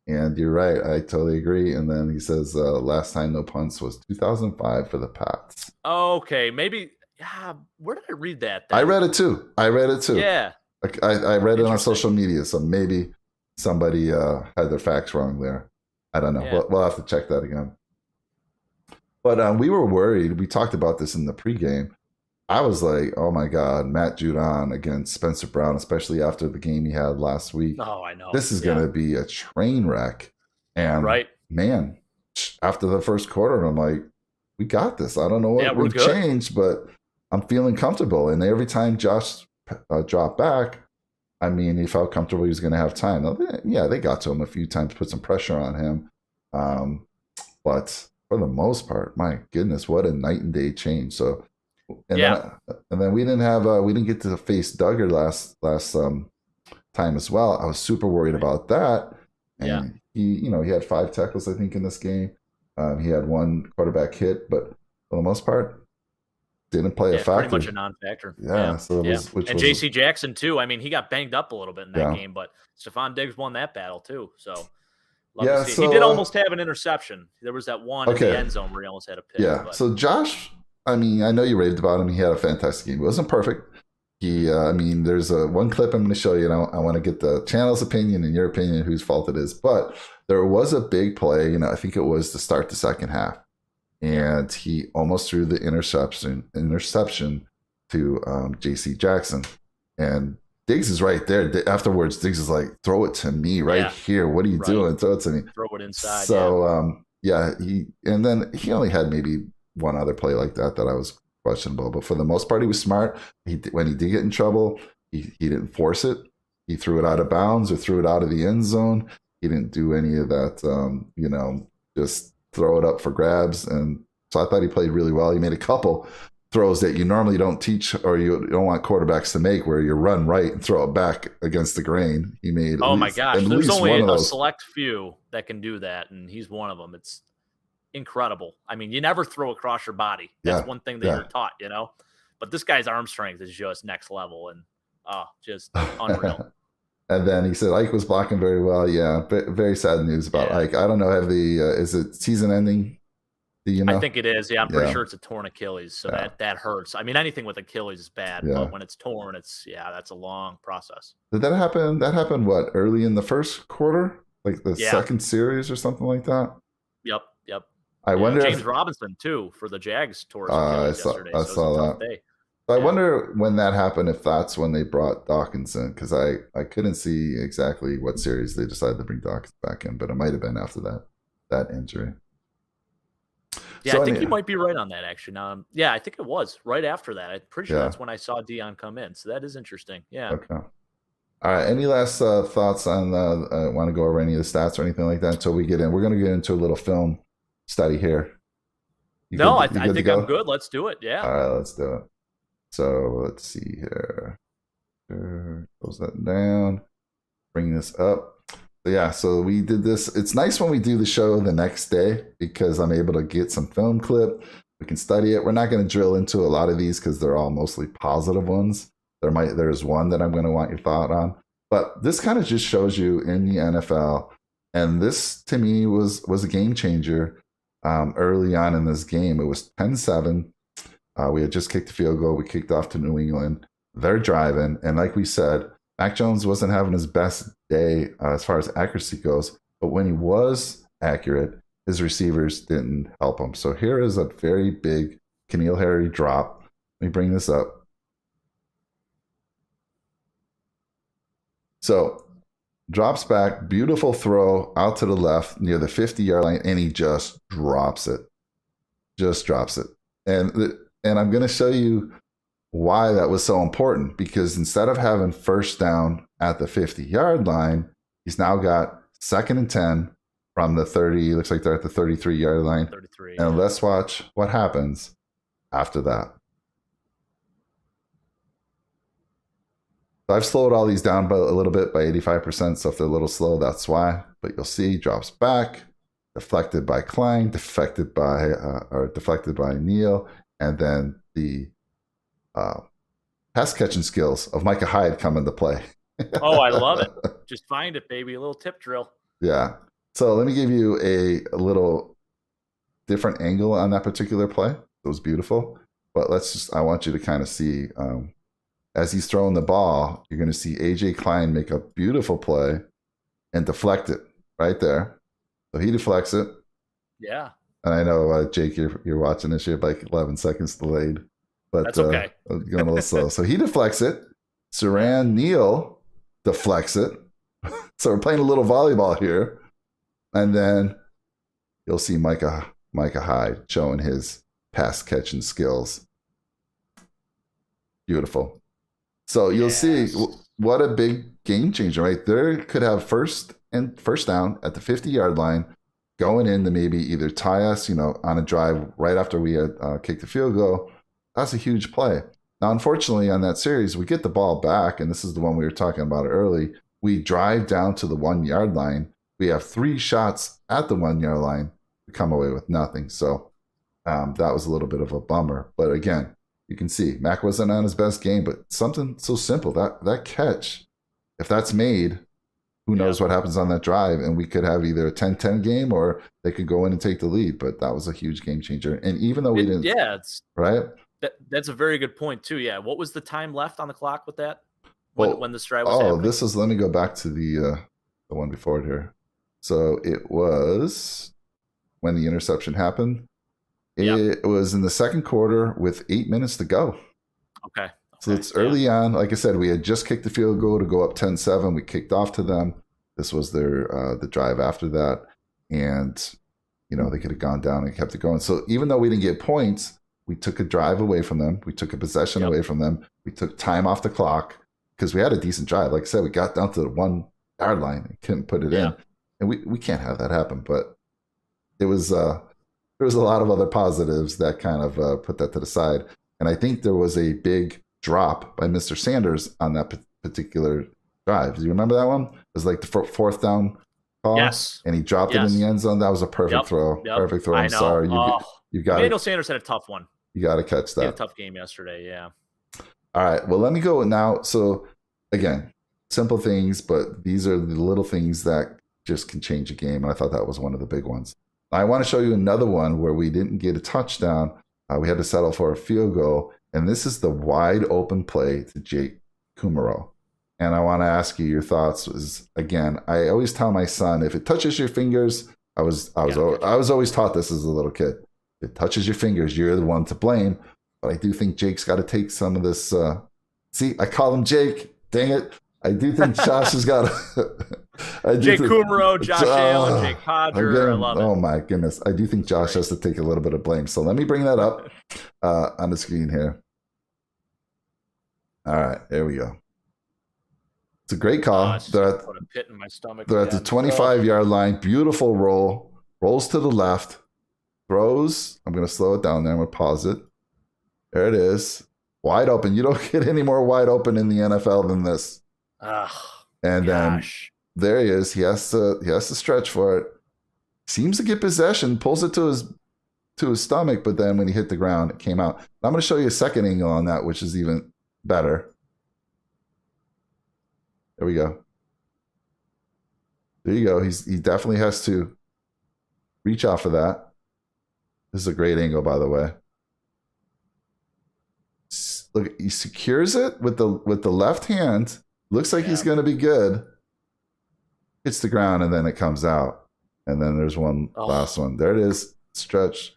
And you're right, I totally agree. And then he says, last time no punts was 2005 for the Pats. Okay, maybe. Yeah, where did I read that? Then? I read it too. Yeah. I read it on social media, so maybe somebody had their facts wrong there. I don't know. Yeah. We'll have to check that again. But we were worried. We talked about this in the pregame. I was like, oh my God, Matt Judon against Spencer Brown, especially after the game he had last week. Oh, I know. This is going to be a train wreck. And man, after the first quarter, I'm like, we got this. I don't know what we've changed, but I'm feeling comfortable. And every time Josh dropped back, he felt comfortable he was going to have time. They got to him a few times, put some pressure on him. But for the most part, my goodness, what a night and day change. So, and then we didn't get to face Duggar last time as well. I was super worried about that. And he had 5 tackles, I think, in this game. He had 1 quarterback hit, but for the most part, didn't play a factor. Pretty much a non-factor. So and J.C. Jackson too. He got banged up a little bit in that game, but Stephon Diggs won that battle too. So he did almost have an interception. There was that one in the end zone where he almost had a pick. Yeah. But. So Josh, I know you raved about him. He had a fantastic game. It wasn't perfect. There's one clip I'm going to show you. And I want to get the channel's opinion and your opinion, whose fault it is. But there was a big play. I think it was to start the second half. And he almost threw the interception to J.C. Jackson. And Diggs is right there. Afterwards, Diggs is like, throw it to me here. What are you doing? Throw it to me. Throw it inside. So, he only had maybe one other play like that I was questionable. But for the most part, he was smart. When he did get in trouble, he didn't force it. He threw it out of bounds or threw it out of the end zone. He didn't do any of that, just throw it up for grabs. And so I thought he played really well. He made a couple throws that you normally don't teach or you don't want quarterbacks to make, where you run right and throw it back against the grain. He made my gosh, there's only a select few that can do that, and he's one of them. It's incredible. You never throw across your body. That's one thing that you're taught, but this guy's arm strength is just next level, and just unreal. And then he said Ike was blocking very well. Yeah, very sad news about Ike. I don't know. Is it season ending? Do you know? I think it is. Yeah, I'm pretty sure it's a torn Achilles, so that hurts. Anything with Achilles is bad, but when it's torn, that's a long process. Did that happen? That happened early in the first quarter, like the second series or something like that? Yep. I wonder. James Robinson too for the Jags tore his Achilles yesterday. I saw that. Day. So I wonder when that happened, if that's when they brought Dawkins in, because I couldn't see exactly what series they decided to bring Dawkins back in, but it might have been after that injury. Yeah, so, I think you might be right on that, actually. Yeah, I think it was right after that. I'm pretty sure that's when I saw Dion come in. So that is interesting. Yeah. Okay. All right. Any last thoughts on, want to go over any of the stats or anything like that until we get in? We're going to get into a little film study here. I think I'm good. Let's do it. Yeah. All right, let's do it. So let's see here. Close that down. Bring this up. So we did this. It's nice when we do the show the next day because I'm able to get some film clip. We can study it. We're not going to drill into a lot of these because they're all mostly positive ones. There's one that I'm going to want your thought on. But this kind of just shows you in the NFL. And this, to me, was a game changer early on in this game. It was 10-7. We had just kicked the field goal. We kicked off to New England. They're driving. And like we said, Mac Jones wasn't having his best day as far as accuracy goes. But when he was accurate, his receivers didn't help him. So here is a very big N'Keal Harry drop. Let me bring this up. So drops back, beautiful throw out to the left near the 50-yard line, and he just drops it. Just drops it. And I'm going to show you why that was so important, because instead of having first down at the 50-yard line, he's now got 2nd and 10 from the 30. Looks like they're at the 33-yard line. 33. And let's watch what happens after that. So I've slowed all these down a little bit by 85%. So if they're a little slow, that's why. But you'll see drops back, deflected by Klein, deflected by Neal, and then the pass catching skills of Micah Hyde come into play. Oh, I love it. Just find it, baby. A little tip drill. Yeah. So let me give you a little different angle on that particular play. It was beautiful. But I want you to kind of see, as he's throwing the ball, you're going to see A.J. Klein make a beautiful play and deflect it right there. So he deflects it. Yeah. And I know, Jake, you're watching this. You're like 11 seconds delayed. But that's okay. Going a little slow. So he deflects it. Saran Neal deflects it. So we're playing a little volleyball here. And then you'll see Micah Hyde showing his pass catching skills. Beautiful. So you'll see what a big game changer, right? There could have first down at the 50-yard line, going in to maybe either tie us, on a drive right after we had kicked the field goal. That's a huge play. Now, unfortunately, on that series, we get the ball back, and this is the one we were talking about early. We drive down to the 1-yard line. We have 3 shots at the 1-yard line to come away with nothing. So that was a little bit of a bummer. But again, you can see Mac wasn't on his best game, but something so simple, that catch, if that's made, who knows what happens on that drive, and we could have either a 10-10 game or they could go in and take the lead. But that was a huge game changer. And even though we didn't, right? That's a very good point too. Yeah. What was the time left on the clock with that when the strike was happening? Let me go back to the one before it here. So it was when the interception happened. It was in the second quarter with 8 minutes to go. Okay. So it's early on. Like I said, we had just kicked the field goal to go up 10-7. We kicked off to them. This was their the drive after that. And, they could have gone down and kept it going. So even though we didn't get points, we took a drive away from them. We took a possession away from them. We took time off the clock because we had a decent drive. Like I said, we got down to the 1-yard line and couldn't put it in. And we can't have that happen. But it was there was a lot of other positives that kind of put that to the side. And I think there was a big drop by Mr. Sanders on that particular drive. Do you remember that one? It was like the 4th down call. Yes. And he dropped it in the end zone. That was a perfect throw. Perfect throw. I'm sorry. You got Emmanuel Sanders had a tough one. You got to catch that. He had a tough game yesterday. Yeah. All right. Well, let me go now. So again, simple things, but these are the little things that just can change a game. And I thought that was one of the big ones. I want to show you another one where we didn't get a touchdown. We had to settle for a field goal. And this is the wide open play to Jake Kumaro. And I want to ask you your thoughts. Again, I always tell my son, if it touches your fingers, I was always taught this as a little kid. If it touches your fingers, you're the one to blame. But I do think Jake's got to take some of this. See, I call him Jake. Dang it. I do think Josh has got to. Jake Kumaro, Josh Allen, Jake Podger. I love it. Oh, my goodness. I do think Josh has to take a little bit of blame. So let me bring that up on the screen here. All right. There we go. It's a great call. They're at, put a pit in my stomach. They're at the 25-yard line. Beautiful roll. Rolls to the left. Throws. I'm going to slow it down there. I'm going to pause it. There it is. Wide open. You don't get any more wide open in the NFL than this. And then there he is. He has to stretch for it. Seems to get possession. Pulls it to his stomach, but then when he hit the ground, it came out. I'm going to show you a second angle on that, which is even better. There we go. There you go. He definitely has to reach out for that. This is a great angle, by the way. Look, he secures it with the left hand. Looks like he's going to be good. Hits the ground, and then it comes out. And then there's one last one. There it is. Stretch.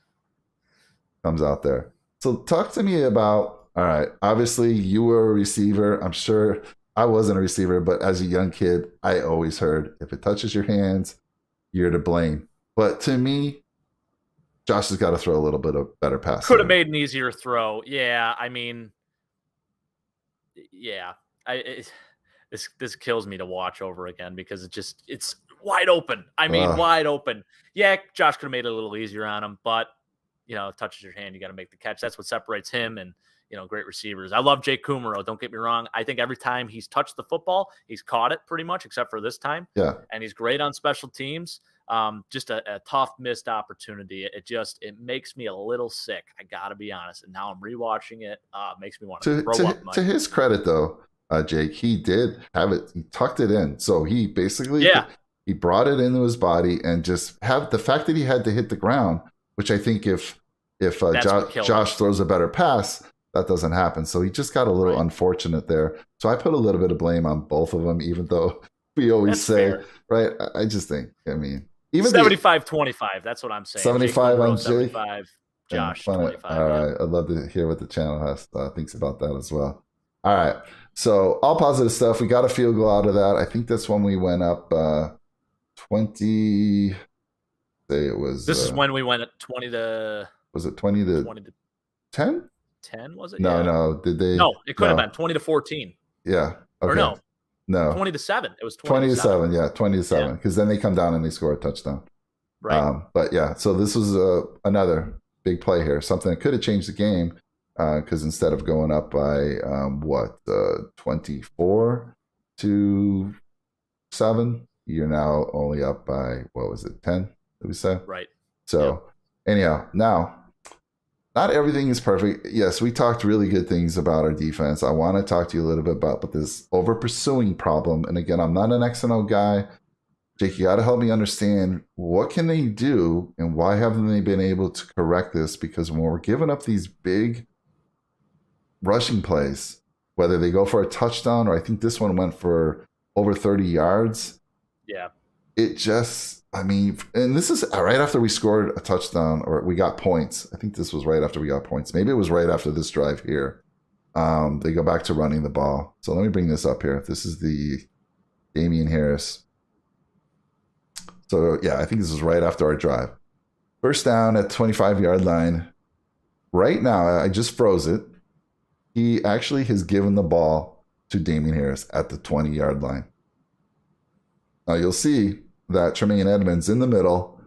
Comes out there. So talk to me about, all right, obviously you were a receiver. I'm sure I wasn't a receiver, but as a young kid, I always heard, if it touches your hands, you're to blame. But to me, Josh has got to throw a little bit of better pass. Could have made an easier throw. Yeah, I mean, yeah. This kills me to watch over again because it's wide open. I mean, wide open. Yeah, Josh could have made it a little easier on him, but it touches your hand, you got to make the catch. That's what separates him and great receivers. I love Jake Kumaro. Don't get me wrong. I think every time he's touched the football, he's caught it pretty much, except for this time. Yeah, and he's great on special teams. Just a tough missed opportunity. It makes me a little sick. I gotta be honest. And now I'm rewatching it. It makes me want to throw up. To his credit, though, Jake, he did have it. He tucked it in, so he basically he brought it into his body and just have the fact that he had to hit the ground, which I think if Josh throws a better pass, that doesn't happen. So he just got a little unfortunate there. So I put a little bit of blame on both of them, even though we always fair. Right? I just think, I mean, even 75-25. That's what I'm saying. 75 on Jake. 75. Josh, 25. All right. I'd love to hear what the channel thinks about that as well. All right. So all positive stuff. We got a field goal out of that. I think that's when we went up 20. Say it was. This is when we went at 20 to. Was it 20 to 10? 10 was it? No. Did they? No, it could have been 20 to 14. Yeah. Okay. Or no. 20 to 7. It was 20 to 7. Yeah, 20 to 7. Because then they come down and they score a touchdown. Right. But yeah, so this was another big play here. Something that could have changed the game. Because instead of going up by 24 to 7, you're now only up by 10? Did we say? Right. So anyhow, now not everything is perfect. Yes, we talked really good things about our defense. I want to talk to you a little bit about this over pursuing problem. And again, I'm not an X and O guy. Jake, you got to help me understand what can they do and why haven't they been able to correct this? Because when we're giving up these big rushing plays, whether they go for a touchdown or I think this one went for over 30 yards. Yeah. It just, I mean, and this is right after we scored a touchdown or we got points. I think this was right after we got points. Maybe it was right after this drive here. They go back to running the ball. So let me bring this up here. This is the Damien Ayers. So yeah, I think this is right after our drive. First down at 25-yard line. Right now, I just froze it. He actually has given the ball to Damien Ayers at the 20-yard line. Now you'll see that Tremaine Edmonds in the middle.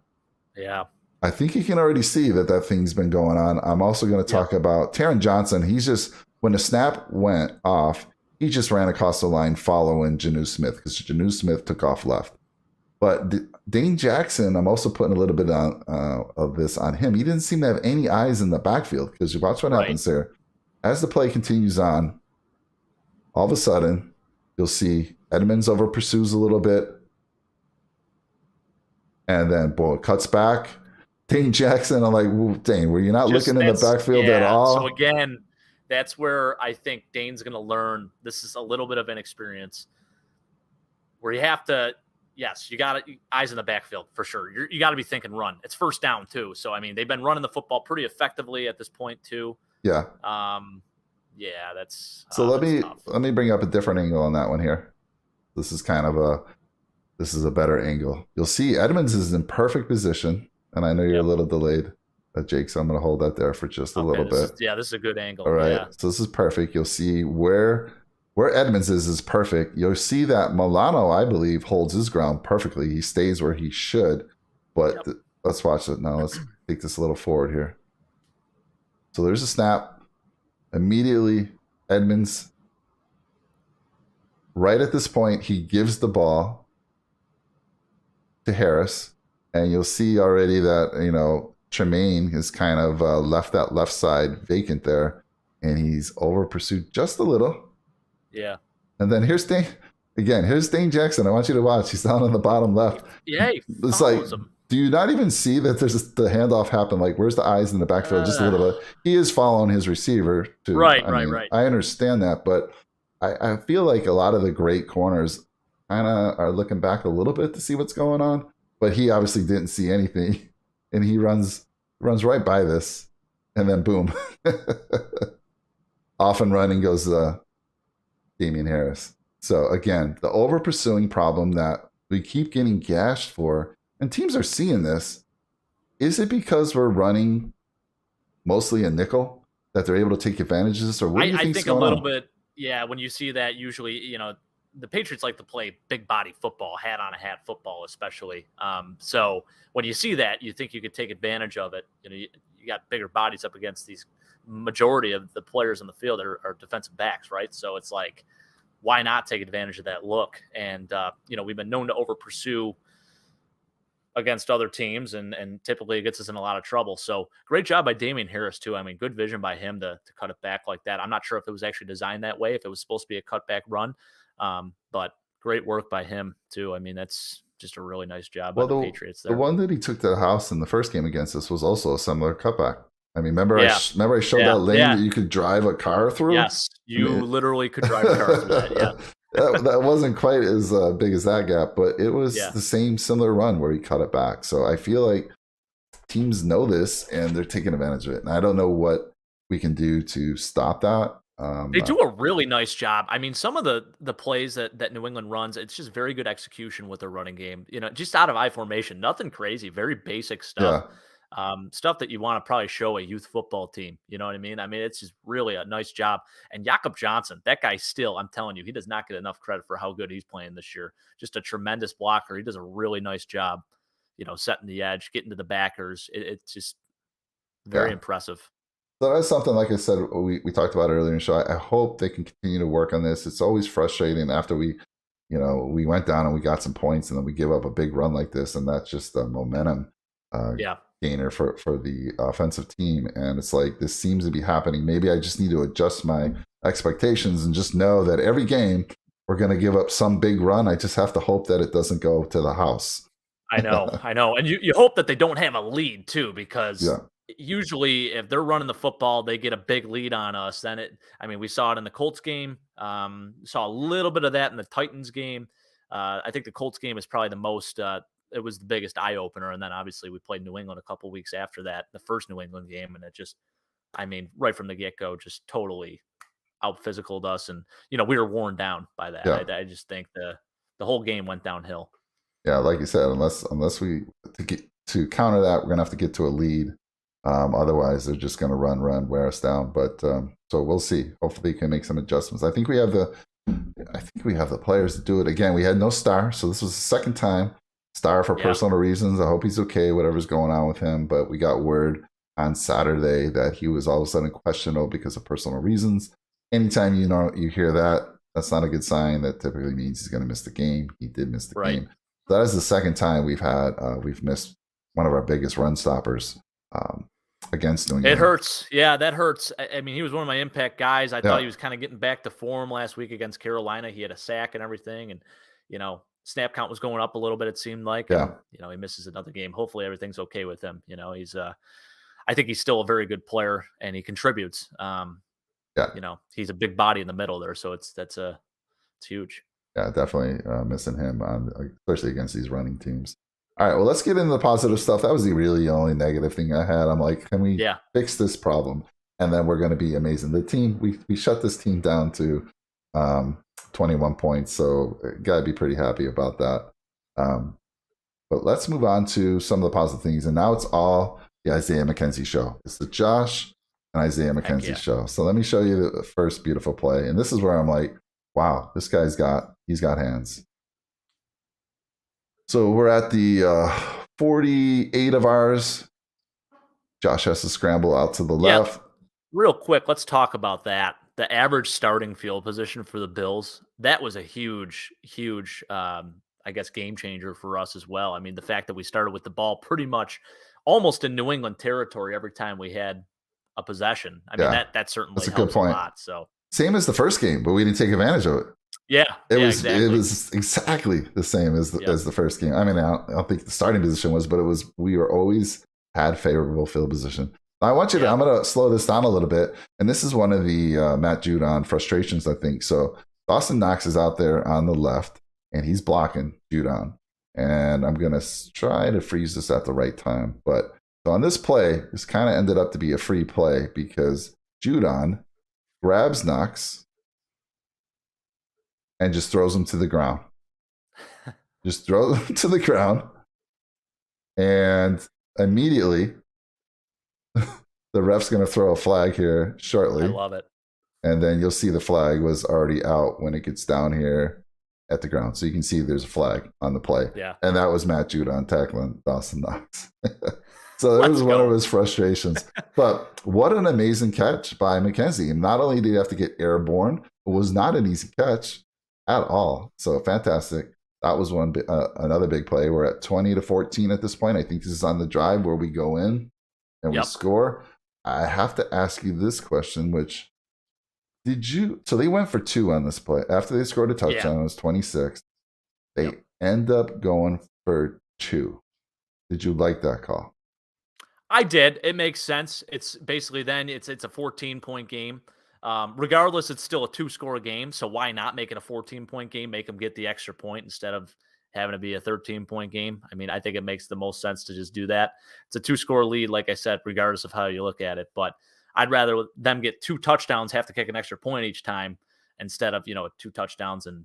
Yeah. I think you can already see that thing's been going on. I'm also going to talk about Taron Johnson. He's just, when the snap went off, he just ran across the line following Janu Smith because Janu Smith took off left. But Dane Jackson, I'm also putting a little bit of this on him. He didn't seem to have any eyes in the backfield because you watch what happens there. As the play continues on, all of a sudden, you'll see Edmonds over pursues a little bit. And then, it cuts back. Dane Jackson, I'm like, Dane, were you not looking in the backfield at all? So again, that's where I think Dane's going to learn. This is a little bit of inexperience where you have to, yes, you got eyes in the backfield for sure. You got to be thinking run. It's first down too. So, I mean, they've been running the football pretty effectively at this point too. Yeah. Yeah, that's So let that's me tough. let me bring up a different angle on that one here. This is kind of a better angle. You'll see Edmonds is in perfect position, and I know you're a Yep. little delayed, Jake. So I'm going to hold that there for just a Okay, little bit. this is a good All angle. right. Yeah. So this is perfect. You'll see where Edmonds is perfect. You'll see that Milano, I believe, holds his ground perfectly. He stays where he should. But Yep. let's watch it now. Let's take this a little forward here. So there's a snap. Immediately, Edmonds, right at this point, he gives the ball to Harris. And you'll see already that, Tremaine has kind of left that left side vacant there. And he's over pursued just a little. Yeah. And then here's Dane Jackson. I want you to watch. He's down on the bottom left. Yeah, he It's like, follows him. do you not even see that there's the handoff happen? Like, where's the eyes in the backfield? Just a little bit. He is following his receiver too. Right. I understand that, but I feel like a lot of the great corners kind of are looking back a little bit to see what's going on. But he obviously didn't see anything, and he runs right by this, and then boom, off and running goes Damien Harris. So again, the over pursuing problem that we keep getting gashed for, and teams are seeing this. Is it because we're running mostly a nickel that they're able to take advantage of this, or what do you I think's think a going little on? bit. Yeah, when you see that, usually, the Patriots like to play big body football, hat on a hat football, especially. So when you see that, you think you could take advantage of it. You got bigger bodies up against these majority of the players in the field are defensive backs, right? So it's like, why not take advantage of that look? And we've been known to over pursue against other teams, and typically it gets us in a lot of trouble. So great job by Damien Harris too. I mean, good vision by him to cut it back like that. I'm not sure if it was actually designed that way, if it was supposed to be a cutback run, but great work by him too. I mean, that's just a really nice job by Well, the Patriots the there. one that he took to the house in the first game against us was also a similar cutback. I mean, Yeah, remember I showed that lane yeah. that you could drive a car through. Yes, I you mean, literally could drive a car through that. Yeah, that wasn't quite as big as that gap, but it was yeah. the same similar run where he cut it back. So I feel like teams know this and they're taking advantage of it. And I don't know what we can do to stop that. They do a really nice job. I mean, some of the plays that New England runs, it's just very good execution with their running game. Just out of I formation, nothing crazy, very basic stuff. Yeah, Stuff that you want to probably show a youth football team. You know what I mean? I mean, it's just really a nice job. And Jakob Johnson, that guy still, I'm telling you, he does not get enough credit for how good he's playing this year. Just a tremendous blocker. He does a really nice job, setting the edge, getting to the backers. It's just very yeah. impressive. So that's something, like I said, we talked about earlier in the show. I hope they can continue to work on this. It's always frustrating after we went down and we got some points and then we give up a big run like this, and that's just the momentum Yeah. gainer for the offensive team. And it's like, this seems to be happening. Maybe I just need to adjust my expectations and just know that every game we're going to give up some big run. I just have to hope that it doesn't go to the house. I know. And you hope that they don't have a lead too, because Yeah. usually if they're running the football, they get a big lead on us. Then we saw it in the Colts game. Saw a little bit of that in the Titans game. I think the Colts game is probably the most, it was the biggest eye opener. And then obviously we played New England a couple weeks after that, the first New England game. And it just, right from the get go, just totally out physicaled us. And, we were worn down by that. Yeah. I just think the whole game went downhill. Yeah, like you said, unless we to counter that, we're gonna have to get to a lead. Otherwise, they're just gonna run, wear us down. But so we'll see. Hopefully, we can make some adjustments. I think we have the players to do it. Again, we had no Star, so this was the second time. Star for personal reasons. I hope he's okay. Whatever's going on with him, but we got word on Saturday that he was all of a sudden questionable because of personal reasons. Anytime you hear that, that's not a good sign. That typically means he's going to miss the game. He did miss the game. That is the second time we've missed one of our biggest run stoppers against New England. It hurts. Yeah, that hurts. I mean, he was one of my impact guys. I thought he was kind of getting back to form last week against Carolina. He had a sack and everything, and snap count was going up a little bit, it seemed like. Yeah. And, he misses another game. Hopefully everything's okay with him. He's I think he's still a very good player and he contributes. He's a big body in the middle there, so it's huge. Yeah, definitely missing him, especially against these running teams. All right, well, let's get into the positive stuff. That was the really only negative thing I had. I'm like, can we fix this problem? and then we're going to be amazing. The team, we shut this team down to 21 points, so got to be pretty happy about that. But let's move on to some of the positive things. And now it's all the Isaiah Mckenzie show. It's the Josh and Isaiah Mckenzie show. So let me show you the first beautiful play. And this is where I'm like, wow, this guy's he's got hands. So we're at the 48 of ours. Josh has to scramble out to the left. Real quick, let's talk about that. The average starting field position for the Bills, that was a huge, I guess, game changer for us as well. I mean, the fact that we started with the ball pretty much almost in New England territory every time we had a possession. I mean, that certainly that's a helps good point. A lot. So same as the first game, but we didn't take advantage of it. It was exactly the same as the first game. I mean, I don't think the starting position was, but we were always had favorable field position. Now, I want you to, I'm going to slow this down a little bit. And this is one of the Matt Judon frustrations, I think. So Dawson Knox is out there on the left and he's blocking Judon. And I'm going to try to freeze this at the right time. But so on this play, this kind of ended up to be a free play because Judon grabs Knox and just throws him to the ground. Just throws him to the ground. And immediately, the ref's going to throw a flag here shortly. I love it. And then you'll see the flag was already out when it gets down here at the ground. So you can see there's a flag on the play. Yeah. And that was Matt Judon tackling Dawson Knox. So that was one of his frustrations. But what an amazing catch by Mckenzie. And not only did he have to get airborne, it was not an easy catch at all. So fantastic. That was another big play. We're at 20-14 at this point. I think this is on the drive where we go in and we score. I have to ask you this question, which so they went for 2 on this play. After they scored a touchdown, it was 26. They end up going for 2. Did you like that call? I did. It makes sense. It's basically it's a 14-point game. Regardless, it's still a 2-score game. So why not make it a 14-point game? Make them get the extra point instead of having to be a 13-point game. I mean, I think it makes the most sense to just do that. It's a 2-score lead, like I said, regardless of how you look at it. But I'd rather them get 2 touchdowns, have to kick an extra point each time, instead of 2 touchdowns and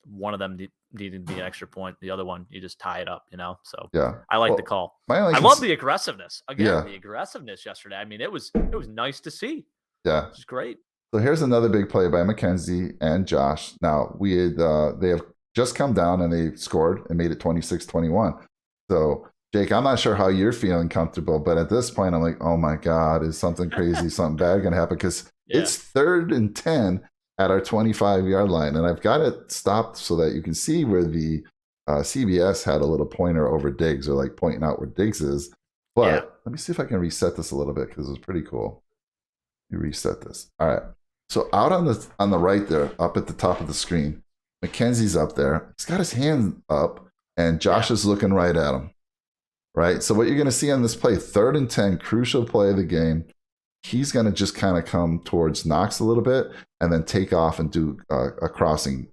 one of them needing to be an extra point. The other one, you just tie it up. So I like the call. I love the aggressiveness. Again, the aggressiveness yesterday. I mean, it was nice to see. Yeah, it's great. So here's another big play by Mckenzie and Josh. Now they have just come down and they scored and made it 26-21. So Jake, I'm not sure how you're feeling comfortable, but at this point I'm like, oh my God, is something crazy, something bad going to happen? Because it's 3rd and 10 at our 25-yard line. And I've got it stopped so that you can see where the CBS had a little pointer over Diggs, or like pointing out where Diggs is. But let me see if I can reset this a little bit because it was pretty cool. You reset this. All right. So out on the right there, up at the top of the screen, Mckenzie's up there. He's got his hand up, and Josh is looking right at him. Right? So what you're going to see on this play, 3rd and 10, crucial play of the game, he's going to just kind of come towards Knox a little bit and then take off and do a crossing.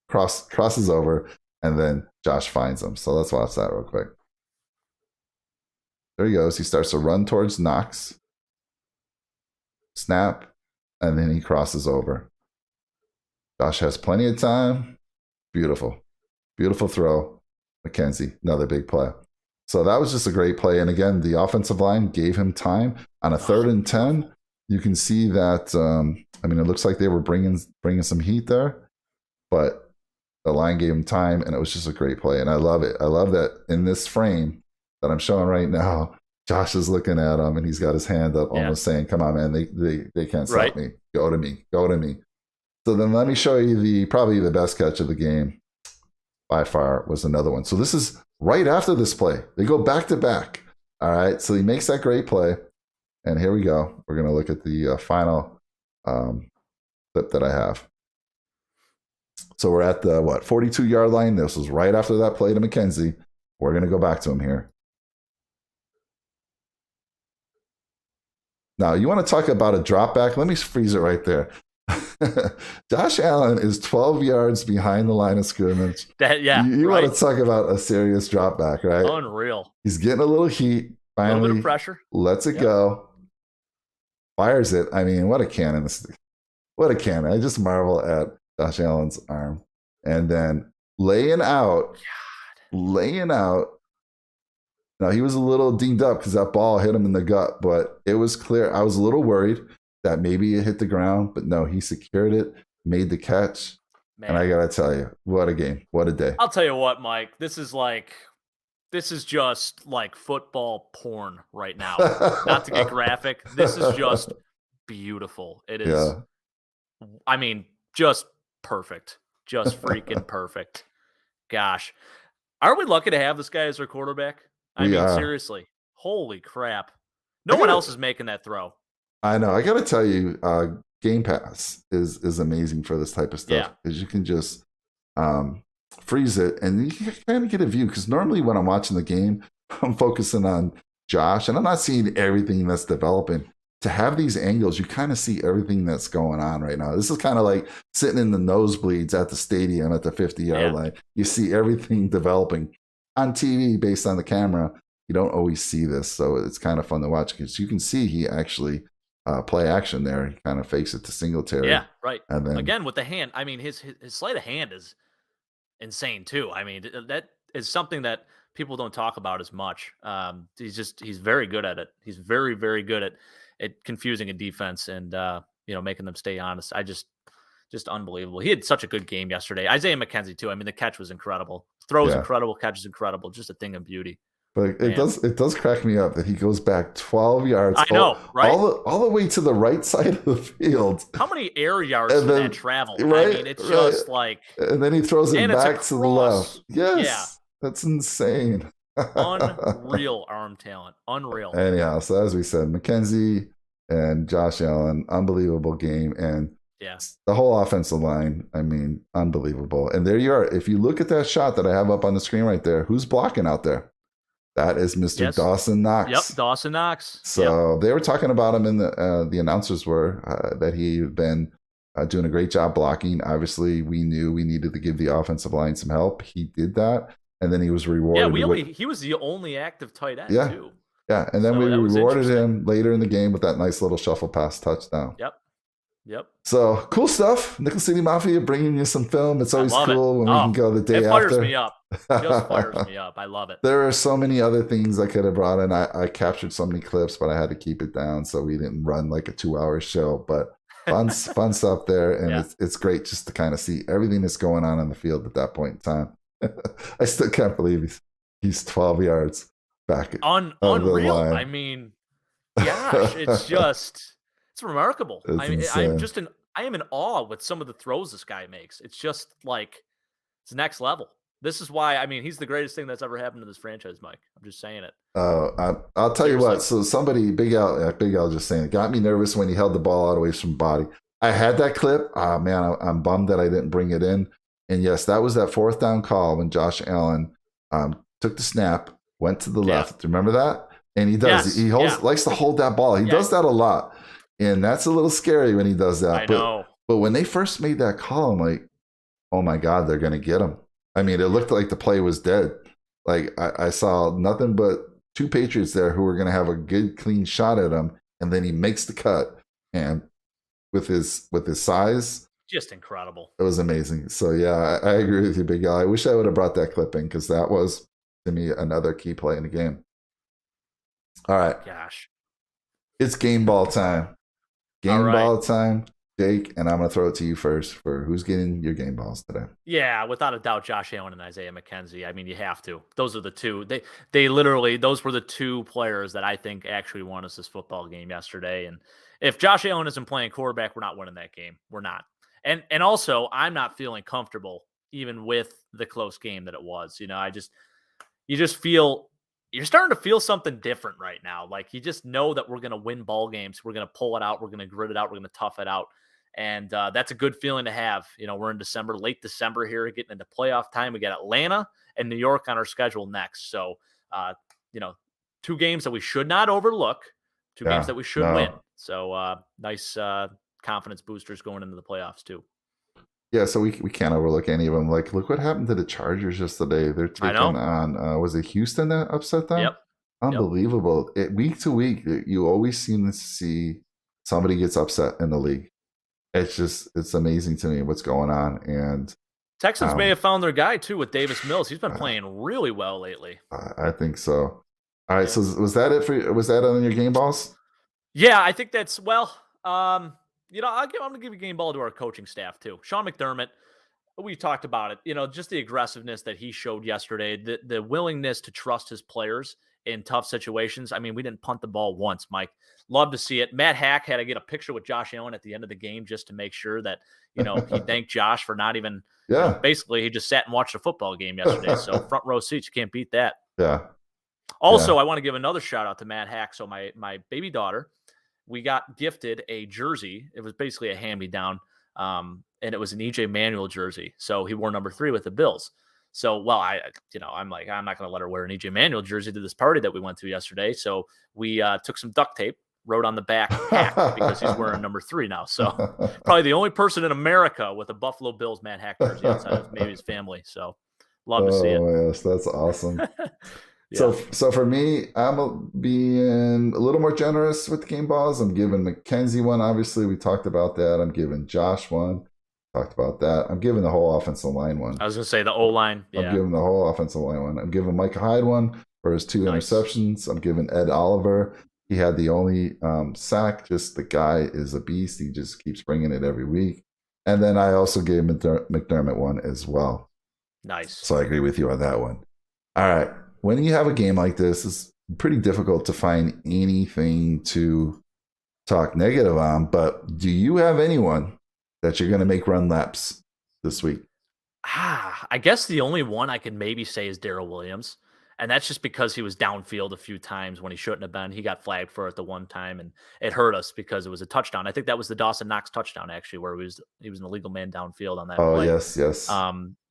Crosses over, and then Josh finds him. So let's watch that real quick. There he goes. He starts to run towards Knox. Snap, and then he crosses over. Josh has plenty of time. Beautiful. Beautiful throw. Mckenzie, another big play. So that was just a great play. And again, the offensive line gave him time. On a 3rd and 10, you can see that, it looks like they were bringing some heat there, but the line gave him time, and it was just a great play. And I love it. I love that in this frame that I'm showing right now, Josh is looking at him, and he's got his hand up, almost saying, come on, man, they can't stop me. Go to me. Go to me. So then let me show you probably the best catch of the game by far was another one. So this is right after this play. They go back to back. All right. So he makes that great play. And here we go. We're going to look at the final clip that I have. So we're at the 42-yard line. This was right after that play to Mckenzie. We're going to go back to him here. Now, you want to talk about a drop back? Let me freeze it right there. Josh Allen is 12 yards behind the line of scrimmage. You want to talk about a serious drop back, right? Unreal. He's getting a little heat. A little bit of Finally, pressure. lets it Yep. go. Fires it. I mean, what a cannon. What a cannon. I just marvel at Josh Allen's arm. And then laying out. Now, he was a little dinged up because that ball hit him in the gut, but it was clear. I was a little worried that maybe it hit the ground, but no, he secured it, made the catch. Man. And I got to tell you, what a game. What a day. I'll tell you what, Mike. This is just like football porn right now. Not to get graphic. This is just beautiful. It is. Yeah. I mean, just perfect. Just freaking perfect. Gosh. Aren't we lucky to have this guy as our quarterback? I mean, seriously. Holy crap. No one else is making that throw. I know. I got to tell you, Game Pass is amazing for this type of stuff. Because you can just freeze it and you can kind of get a view. Because normally when I'm watching the game, I'm focusing on Josh and I'm not seeing everything that's developing. To have these angles, you kind of see everything that's going on right now. This is kind of like sitting in the nosebleeds at the stadium at the 50-yard line. You see everything developing. On TV, based on the camera, you don't always see this. So it's kind of fun to watch because you can see he actually play action there. He kind of fakes it to Singletary. Yeah, right. And then, again, with the hand, I mean, his sleight of hand is insane too. I mean, that is something that people don't talk about as much. He's very good at it. He's very, very good at confusing a defense and making them stay honest. Just unbelievable. He had such a good game yesterday. Isaiah McKenzie too. I mean, the catch was incredible. Throws incredible, catch is incredible. Just a thing of beauty. But it does crack me up that he goes back 12 yards. I know, right? All the way to the right side of the field. How many air yards did that travel? Right, I mean, it's just like. And then he throws it back to the left. Yes. Yeah. That's insane. Unreal arm talent. Unreal. Anyhow, so as we said, Mckenzie and Josh Allen, unbelievable game. And the whole offensive line, I mean, unbelievable. And there you are. If you look at that shot that I have up on the screen right there, who's blocking out there? That is Mr. Dawson Knox. Yep, Dawson Knox. So they were talking about him, and the announcers were that he had been doing a great job blocking. Obviously, we knew we needed to give the offensive line some help. He did that, and then he was rewarded. Yeah, he was the only active tight end, too. Yeah, and then we rewarded him later in the game with that nice little shuffle pass touchdown. Yep. So cool stuff. Nickel City Mafia bringing you some film. It's always cool when we can go the day after. It fires me up. Just fires me up. I love it. There are so many other things I could have brought in. I captured so many clips, but I had to keep it down so we didn't run like a 2-hour show. But fun stuff there, and it's great just to kind of see everything that's going on the field at that point in time. I still can't believe he's 12 yards back. Unreal. I mean, gosh, it's remarkable. I am in awe with some of the throws this guy makes. It's just like it's next level. This is why, I mean, he's the greatest thing that's ever happened to this franchise, Mike. I'm just saying it. I'll tell you what. So somebody, Big Al just saying it, got me nervous when he held the ball out away from body. I had that clip. Man, I'm bummed that I didn't bring it in. And yes, that was that 4th down call when Josh Allen took the snap, went to the left. Remember that? And he does. He likes to hold that ball. He does that a lot. And that's a little scary when he does that. I know. But when they first made that call, I'm like, oh my God, they're going to get him. I mean, it looked like the play was dead. Like I saw nothing but 2 Patriots there who were going to have a good, clean shot at him. And then he makes the cut. And with his size, just incredible. It was amazing. So yeah, I agree with you, Big Guy. I wish I would have brought that clip in because that was, to me, another key play in the game. All right. Gosh. It's game ball time. Ball time, Jake, and I'm going to throw it to you first for who's getting your game balls today. Yeah, without a doubt, Josh Allen and Isaiah McKenzie. I mean, you have to. Those are the two. They literally, those were the 2 players that I think actually won us this football game yesterday. And if Josh Allen isn't playing quarterback, we're not winning that game. We're not. And also, I'm not feeling comfortable even with the close game that it was. You just feel. You're starting to feel something different right now. Like you just know that we're going to win ball games. We're going to pull it out. We're going to grit it out. We're going to tough it out. And that's a good feeling to have. We're in December, late December here, getting into playoff time. We got Atlanta and New York on our schedule next. So, 2 games that we should not overlook, 2 games that we should win. So nice confidence boosters going into the playoffs too. Yeah, so we can't overlook any of them. Like, look what happened to the Chargers yesterday. They're taking on, was it Houston that upset them? Yep. unbelievable. Week to week, you always seem to see somebody gets upset in the league. It's amazing to me what's going on. And Texans may have found their guy too with Davis Mills. He's been playing really well lately. I think so. All right, so was that it for you? Was that on your game balls? Yeah, I think that's I'm gonna give a game ball to our coaching staff too. Sean McDermott, we talked about it. Just the aggressiveness that he showed yesterday, the willingness to trust his players in tough situations. I mean, we didn't punt the ball once, Mike. Love to see it. Matt Hack had to get a picture with Josh Allen at the end of the game just to make sure that, he thanked Josh for not even, basically he just sat and watched a football game yesterday. So front row seats, you can't beat that. Yeah. Also, I want to give another shout out to Matt Hack. So my baby daughter, we got gifted a jersey. It was basically a hand-me-down, and it was an EJ Manuel jersey. So he wore number 3 with the Bills. So, I'm like, I'm not going to let her wear an EJ Manuel jersey to this party that we went to yesterday. So we took some duct tape, wrote on the back Hack because he's wearing number 3 now. So probably the only person in America with a Buffalo Bills Matt Hack jersey outside of maybe his family. So love to see it. Oh, yes, that's awesome. Yeah. So for me, I'm being a little more generous with the game balls. I'm giving Mckenzie one. Obviously, we talked about that. I'm giving Josh one. Talked about that. I'm giving the whole offensive line one. I was going to say the O-line. Yeah. I'm giving the whole offensive line one. I'm giving Micah Hyde one for his 2 interceptions. I'm giving Ed Oliver. He had the only sack. Just the guy is a beast. He just keeps bringing it every week. And then I also gave McDermott one as well. Nice. So I agree with you on that one. All right. When you have a game like this, it's pretty difficult to find anything to talk negative on. But do you have anyone that you're going to make run laps this week? I guess the only one I can maybe say is Daryl Williams. And that's just because he was downfield a few times when he shouldn't have been. He got flagged for it the one time, and it hurt us because it was a touchdown. I think that was the Dawson Knox touchdown, actually, where he was an illegal man downfield on that play. Oh, yes.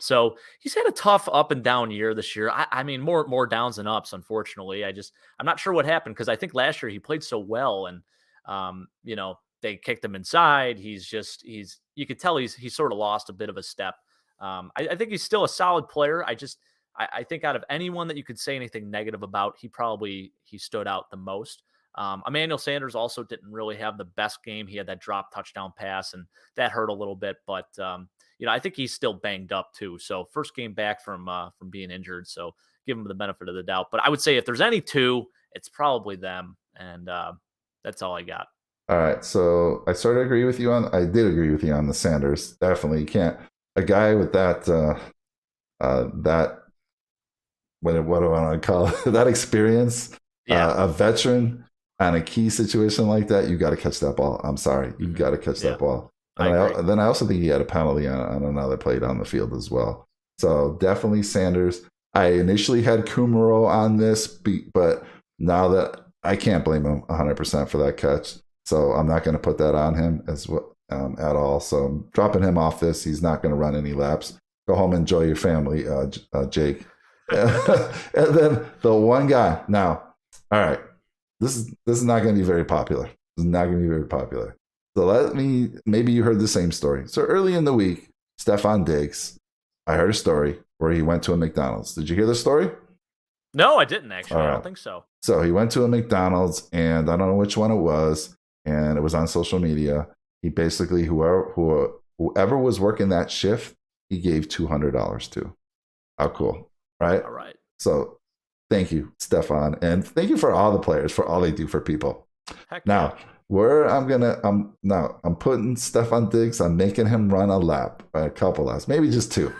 So he's had a tough up and down year this year. I mean, more downs than ups, unfortunately. I'm not sure what happened because I think last year he played so well, and they kicked him inside. You could tell he's sort of lost a bit of a step. I think he's still a solid player. I think out of anyone that you could say anything negative about, he stood out the most. Emmanuel Sanders also didn't really have the best game. He had that drop touchdown pass, and that hurt a little bit. But I think he's still banged up too. So first game back from being injured. So give him the benefit of the doubt. But I would say if there's any two, it's probably them. And that's all I got. All right. So I did agree with you on the Sanders. Definitely, you can't. A guy with that what do I want to call it? That experience, a veteran on a key situation like that, you got to catch that ball. I'm sorry, you got to catch that ball. And then I also think he had a penalty on another play down the field as well. So definitely Sanders. I initially had Kumaro on this, but now that I can't blame him 100% for that catch, so I'm not going to put that on him as well at all. So I'm dropping him off this. He's not going to run any laps. Go home and enjoy your family, Jake. And then the one guy. Now, all right, this is not going to be very popular. So maybe you heard the same story. So early in the week, Stefon Diggs, I heard a story where he went to a McDonald's. Did you hear the story? No, I didn't actually. I don't think so. So he went to a McDonald's, and I don't know which one it was, and it was on social media. He basically, whoever was working that shift, he gave $200 to. How cool, right? All right. So thank you, Stefon, and thank you for all the players for all they do for people. Heck now, I'm putting Stefon Diggs. I'm making him run a lap, a couple laps, maybe just 2.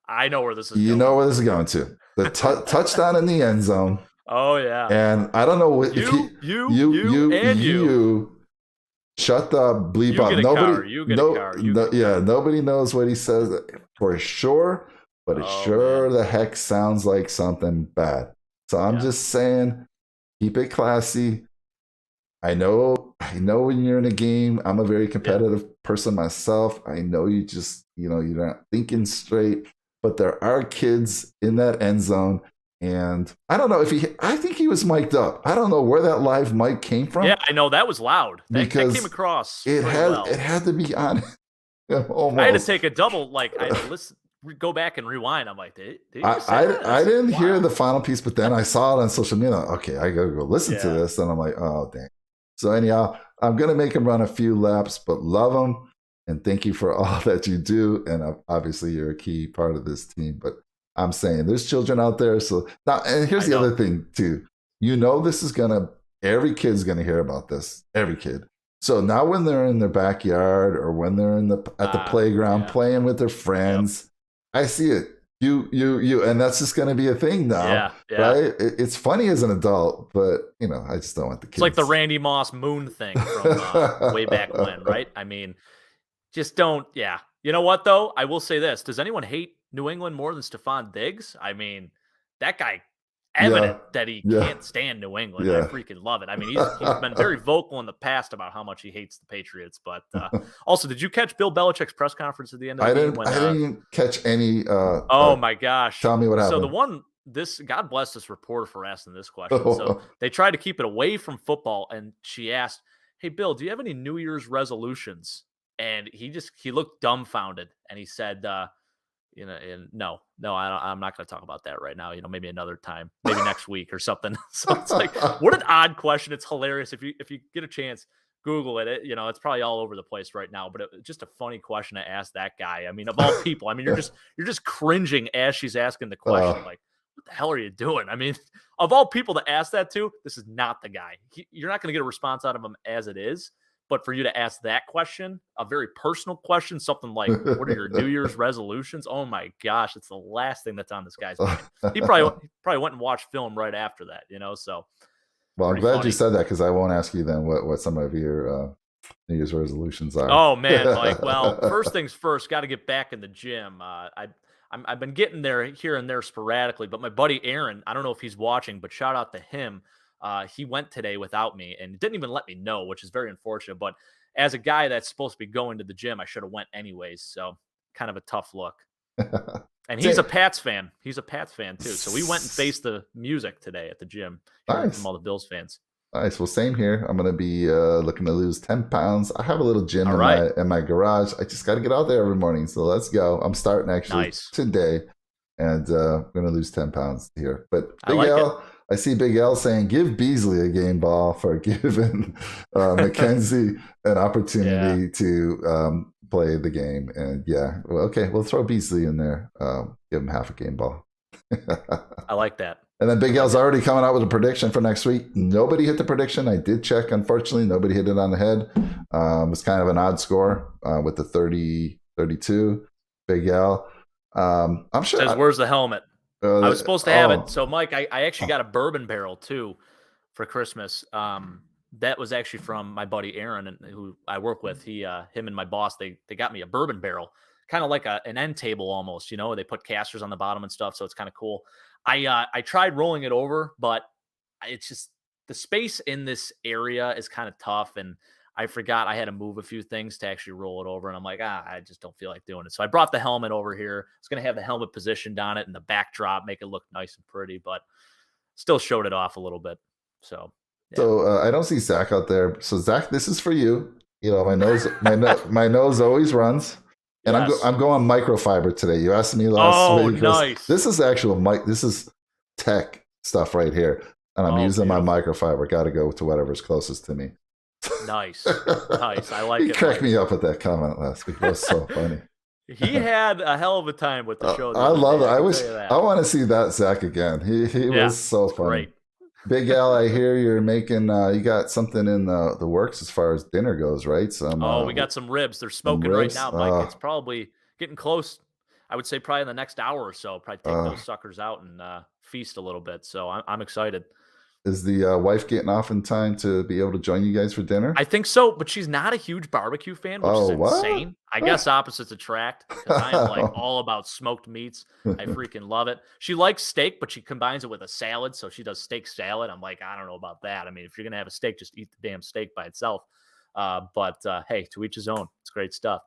I know where this is. You know where this is going to. The touchdown in the end zone. Oh yeah. And I don't know what you. Shut the bleep up. Nobody knows what he says for sure, but it the heck sounds like something bad. So I'm just saying, keep it classy. I know when you're in a game, I'm a very competitive person myself. I know you're not thinking straight, but there are kids in that end zone. And I don't know I think he was mic'd up. I don't know where that live mic came from. Yeah, I know that was loud. That came across. It had to be on. Almost. I had to take a double, I listened. go back and rewind. I'm like, did you say I, that? I didn't hear Wow. the final piece, but then I saw it on social media. Okay, I gotta go listen to Yeah. this, and I'm like, oh dang. So anyhow, I'm gonna make him run a few laps, but love him and thank you for all that you do. And obviously, you're a key part of this team. But I'm saying there's children out there. So now, and here's the other thing too. This is every kid's gonna hear about this. Every kid. So now when they're in their backyard or when they're at the playground playing with their friends, I see it. You, and that's just going to be a thing now, right? It's funny as an adult, but I just don't want the kids. It's like the Randy Moss moon thing from way back when, right? I mean, just don't. Yeah, you know what though? I will say this: does anyone hate New England more than Stephon Diggs? I mean, that guy. Evident that he can't stand New England. I freaking love it. I mean, he's been very vocal in the past about how much he hates the Patriots. But also, did you catch Bill Belichick's press conference at the end of the game? I didn't catch any. Oh my gosh! Tell me what happened. So God bless this reporter for asking this question. So they tried to keep it away from football, and she asked, "Hey, Bill, do you have any New Year's resolutions?" And he looked dumbfounded, and he said, and no, I'm not going to talk about that right now. Maybe another time, maybe next week or something. So it's like, what an odd question. It's hilarious. If you get a chance, Google it. It's probably all over the place right now, but it's just a funny question to ask that guy. I mean, of all people, I mean, you're just cringing as she's asking the question. Like, what the hell are you doing? I mean, of all people to ask that to, this is not the guy. You're not going to get a response out of him as it is. But for you to ask that question, a very personal question, something like, what are your New Year's resolutions? Oh my gosh, it's the last thing that's on this guy's mind. He probably went and watched film right after that, so. Well, I'm glad you said that because I won't ask you then what some of your New Year's resolutions are. Oh man, Mike. Well, first things first, got to get back in the gym. I've been getting there here and there sporadically, but my buddy Aaron, I don't know if he's watching, but shout out to him. He went today without me and didn't even let me know, which is very unfortunate. But as a guy that's supposed to be going to the gym, I should have went anyways. So kind of a tough look. And he's a Pats fan. He's a Pats fan too. So we went and faced the music today at the gym from all the Bills fans. Nice. Well, same here. I'm going to be looking to lose 10 pounds. I have a little gym in my garage. I just got to get out there every morning. So let's go. I'm starting actually today. And I'm going to lose 10 pounds here. But Big L, I see Big L saying, give Beasley a game ball for giving Mckenzie an opportunity to play the game. And we'll throw Beasley in there. Give him half a game ball. I like that. And then Big L's already coming out with a prediction for next week. Nobody hit the prediction. I did check, unfortunately. Nobody hit it on the head. It was kind of an odd score with the 30-32. Big L. I'm sure. Says, where's the helmet? I was supposed to have it. So, Mike, I actually got a bourbon barrel, too, for Christmas. That was actually from my buddy Aaron, who I work with. Him and my boss, they got me a bourbon barrel, kind of like an end table almost. They put casters on the bottom and stuff, so it's kind of cool. I tried rolling it over, but it's just the space in this area is kind of tough, and I forgot I had to move a few things to actually roll it over, and I'm like, I just don't feel like doing it. So I brought the helmet over here. I was going to have the helmet positioned on it and the backdrop, make it look nice and pretty, but still showed it off a little bit. So, So I don't see Zach out there. So Zach, this is for you. My nose, my nose always runs. And I'm going microfiber today. You asked me last week. Nice. This is actual this is tech stuff right here. And I'm using my microfiber. Got to go to whatever's closest to me. Nice. I like it. He cracked me up with that comment last week. It was so funny. He had a hell of a time with the show. I love it. I want to see that Zach again. He was so funny. Great. Big Al, I hear you're making, you got something in the works as far as dinner goes, right? We got some ribs. They're smoking right now, Mike. It's probably getting close. I would say probably in the next hour or so, probably take those suckers out and feast a little bit. So I'm excited. Is the wife getting off in time to be able to join you guys for dinner? I think so, but she's not a huge barbecue fan, which is insane. I guess opposites attract, because I am like all about smoked meats. I freaking love it. She likes steak, but she combines it with a salad, so she does steak salad. I'm like, I don't know about that. I mean, if you're going to have a steak, just eat the damn steak by itself. But hey, to each his own. It's great stuff.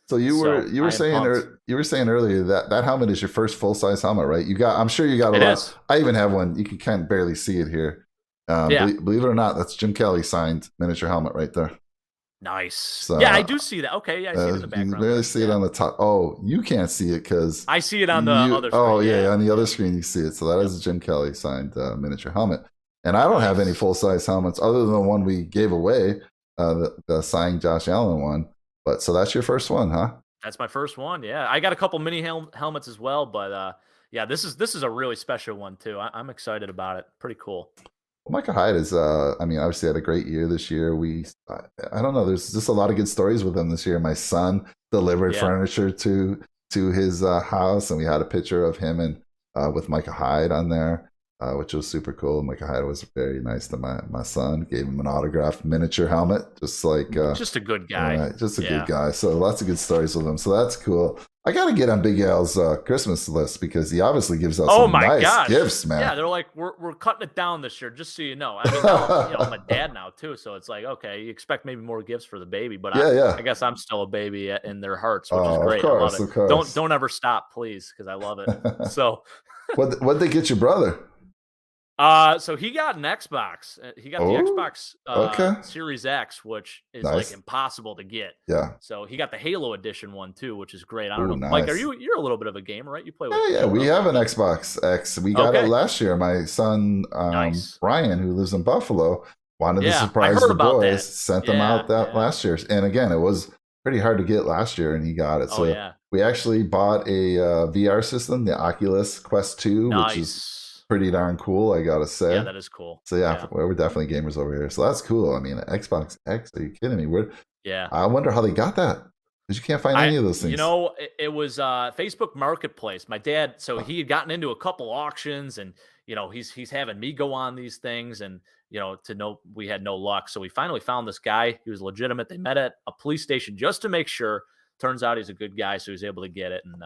So you were saying earlier that helmet is your first full size helmet, right? I'm sure you got a lot. I even have one. You can kind of barely see it here. Believe it or not, that's Jim Kelly signed miniature helmet right there. Nice. So Yeah, I do see that. Okay, yeah, I see it in the you can background barely there. see it Yeah. on the top. Oh, you can't see it because I see it on the other oh screen. yeah, Yeah. on the other Yep. screen you see it. So that Yep. is a Jim Kelly signed miniature helmet. And I don't have any Nice. full size helmets other than the one we gave away, the signed Josh Allen one. But so that's your first one, huh? That's my first one. Yeah, I got a couple mini helmets as well, but yeah, this is a really special one too. I'm excited about it. Pretty cool. Well, Micah Hyde is, I mean, obviously had a great year this year. I don't know, there's just a lot of good stories with him this year. My son delivered Yeah. furniture to his house, and we had a picture of him and with Micah Hyde on there, which was super cool. Micah Hyde was very nice to my son. Gave him an autographed miniature helmet, just like Just a good guy. just a good Yeah. guy. So lots of good stories with him. So that's cool. I got to get on Big Al's Christmas list because he obviously gives out Oh some my nice gosh. gifts, Yeah, man. they're like, we're cutting it down this year, just so you know. I mean, now, I'm a dad now too, so it's like, okay, you expect maybe more gifts for the baby, but Yeah, yeah. I guess I'm still a baby in their hearts, which is great. I love Course, it. of course. Don't ever stop, please, because I love it. So What'd they get your brother? So he got an Xbox. He got the Oh, Xbox okay. Series X, which is like Nice. impossible to get. Yeah. So he got the Halo edition one too, which is great. I don't Ooh, know, Mike. nice. You're a little bit of a gamer, right? You play with? Yeah, we have an Xbox X. We got it Okay. last year. My son, Nice. Brian, who lives in Buffalo, wanted to Yeah, I surprise heard the about boys, that. sent them out that Yeah. last year. And again, it was pretty hard to get last year, and he got it. Oh So yeah. we actually bought a VR system, the Oculus Quest 2, which is Nice. pretty darn cool, I gotta say. Yeah, that is cool. So yeah, we're definitely gamers over here. So that's cool. I mean, Xbox X, are you kidding me? Yeah. I wonder how they got that. Because you can't find any of those things. You know, it was Facebook Marketplace. My dad, so he had gotten into a couple auctions, and he's having me go on these things, and we had no luck. So we finally found this guy. He was legitimate. They met at a police station just to make sure. Turns out he's a good guy, so he was able to get it, and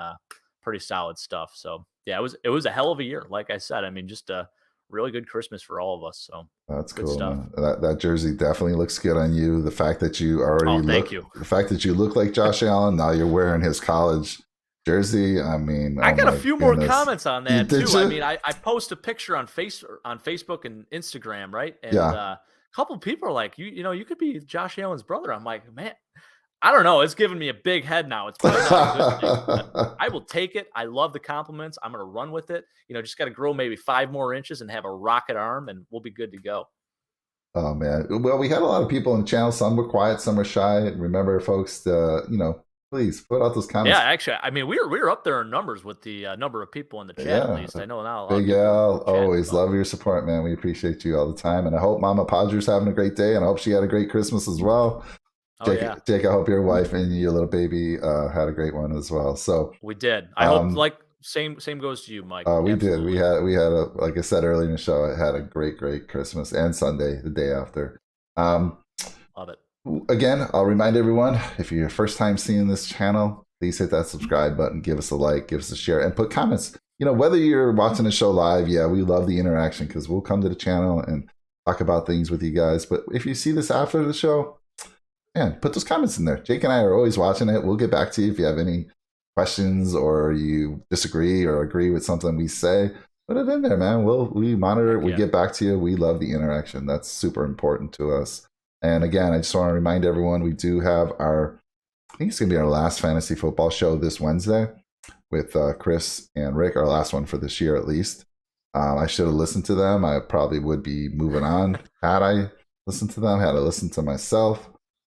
pretty solid stuff. So yeah, it was a hell of a year. Like I said, I mean, just a really good Christmas for all of us. So that's good cool. stuff. That jersey definitely looks good on you. The fact that you already the fact that you look like Josh Allen, now you're wearing his college jersly. I mean, I got a few more comments on that too. You? I mean, I post a picture on Facebook and Instagram, right? And a couple people are like, you could be Josh Allen's brother. I'm like, man, I don't know. It's giving me a big head now. It's probably not a good thing, but I will take it. I love the compliments. I'm going to run with it. Just got to grow maybe 5 more inches and have a rocket arm, and we'll be good to go. Oh, man. Well, we had a lot of people in the channel. Some were quiet, some were shy. Remember, folks, please put out those comments. Yeah, actually, I mean, we were up there in numbers with the number of people in the chat, at least. I know now. Big Al, always love your support, man. We appreciate you all the time. And I hope Mama Padre's having a great day, and I hope she had a great Christmas as well. Jake, I hope your wife and your little baby had a great one as well. So we did. I hope same goes to you, Mike. We did. We had a, like I said earlier in the show, I had a great Christmas and Sunday the day after. Love it. Again, I'll remind everyone, if you're your first time seeing this channel, please hit that subscribe button, give us a like, give us a share, and put comments. Whether you're watching the show live, we love the interaction because we'll come to the channel and talk about things with you guys. But if you see this after the show, man, put those comments in there. Jake and I are always watching it. We'll get back to you if you have any questions or you disagree or agree with something we say. Put it in there, man. We monitor it. We get back to you. We love the interaction. That's super important to us. And again, I just want to remind everyone, we do have I think it's going to be our last fantasy football show this Wednesday with Chris and Rick, our last one for this year at least. I should have listened to them. I probably would be moving on had I listened to them, had I listened to myself.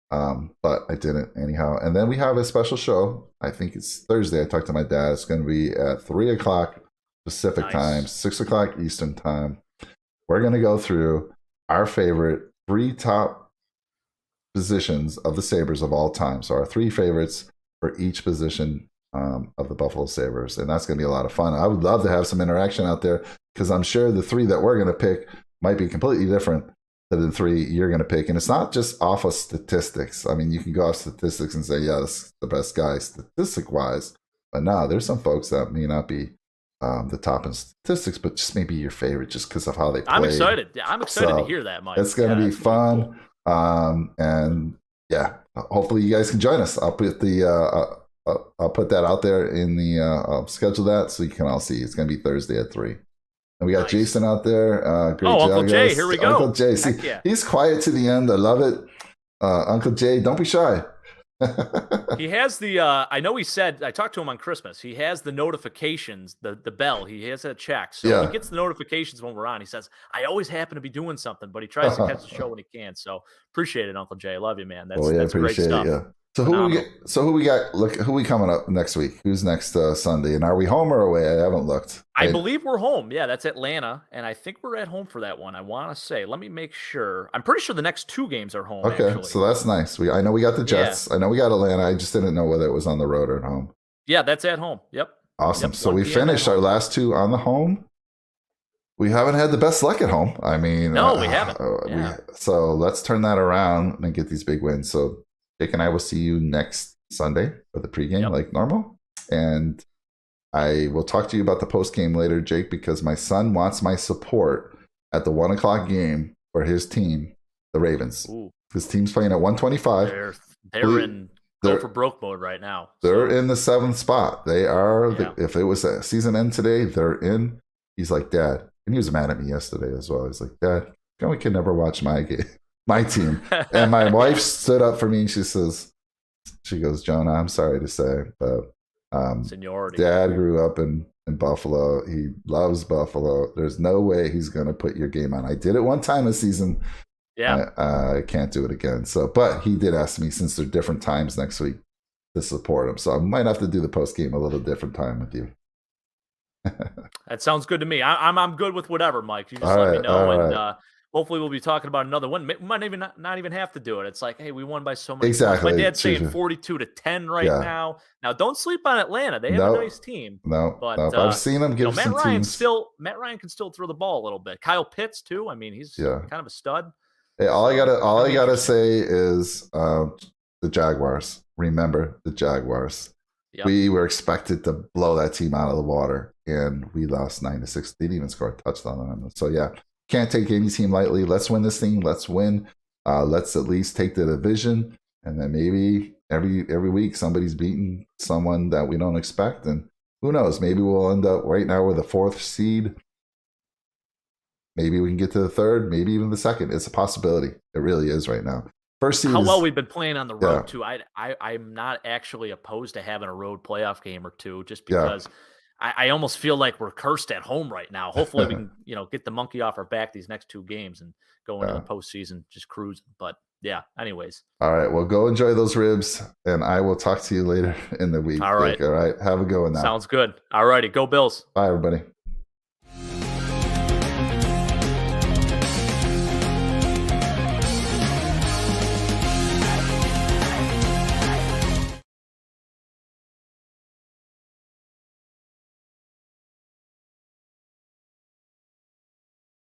But I didn't anyhow. And then we have a special show. I think it's Thursday. I talked to my dad. It's going to be at 3 o'clock Pacific time, 6 o'clock Eastern time. We're going to go through our favorite 3 top positions of the Sabres of all time. So our 3 favorites for each position of the Buffalo Sabres. And that's going to be a lot of fun. I would love to have some interaction out there because I'm sure the 3 that we're going to pick might be completely different than the 3 you're going to pick. And it's not just off of statistics. I mean, you can go off statistics and say, yeah, this is the best guy statistic-wise. But no, there's some folks that may not be the top in statistics, but just maybe your favorite just because of how they play. I'm excited. I'm excited to hear that, Mike. It's going to be fun. Cool. And yeah, hopefully you guys can join us. I'll put I'll put that out there in the I'll schedule that so you can all see. It's going to be Thursday at 3. And we got Jason out there. Great job, Uncle Jay, here we go. Uncle Jay. See, he's quiet to the end. I love it. Uncle Jay, don't be shy. He has the I know he said, I talked to him on Christmas. He has the notifications, the bell. He has that check. So Yeah. he gets the notifications when we're on. He says, I always happen to be doing something, but he tries to catch the show when he can. So appreciate it, Uncle Jay. I love you, man. That's Well, yeah, that's great appreciate stuff. it. Yeah. So who we got? Look, who we coming up next week? Who's next Sunday? And are we home or away? I haven't looked. I believe we're home. Yeah, that's Atlanta, and I think we're at home for that one. I want to say. Let me make sure. I'm pretty sure the next 2 games are home. Okay, actually. so that's nice. I know we got the Jets. Yeah. I know we got Atlanta. I just didn't know whether it was on the road or at home. Yeah, that's at home. Yep. Awesome. Yep, so we finished our last 2 on the home. We haven't had the best luck at home. I mean, no, we haven't. Yeah. So let's turn that around and get these big wins. So Jake and I will see you next Sunday for the pregame, like normal. And I will talk to you about the postgame later, Jake, because my son wants my support at the 1 o'clock game for his team, the Ravens. Ooh. His team's playing at 125. They're in go for broke mode right now. They're in the 7th spot. They are. Yeah. If it was a season end today, they're in. He's like, Dad, and he was mad at me yesterday as well. He's like, Dad, we can never watch my game, my team. And my wife stood up for me and she goes, Jonah, I'm sorry to say, but seniority. Dad grew up in Buffalo. He loves Buffalo. There's no way he's going to put your game on. I did it one time this season. Yeah. I can't do it again. So, but he did ask me, since they're different times next week, to support him. So I might have to do the post game a little different time with you. That sounds good to me. I'm good with whatever, Mike. You just let me know, and hopefully we'll be talking about another one. We might even not even have to do it. It's like, hey, we won by so much. Exactly. My dad's saying 42-10 right now. Now, don't sleep on Atlanta. They have a nice team. But I've seen them give some teams. Matt Ryan can still throw the ball a little bit. Kyle Pitts too. I mean, he's kind of a stud. Hey, all I gotta say is the Jaguars. Remember the Jaguars. Yep. We were expected to blow that team out of the water, and we lost 9-6. They didn't even score a touchdown on them. So yeah, can't take any team lightly. Let's win this thing. Let's win. Let's at least take the division, and then maybe every week somebody's beating someone that we don't expect, and who knows? Maybe we'll end up right now with a 4th seed. Maybe we can get to the 3rd, maybe even the 2nd. It's a possibility. It really is right now. First seed. How well we've been playing on the road too. I'm not actually opposed to having a road playoff game or 2, just because I almost feel like we're cursed at home right now. Hopefully we can get the monkey off our back these next 2 games and go into the postseason just cruising. But yeah, anyways. All right. Well, go enjoy those ribs, and I will talk to you later in the week. All right. All right. Have a good one now. Sounds good. All righty. Go Bills. Bye, everybody.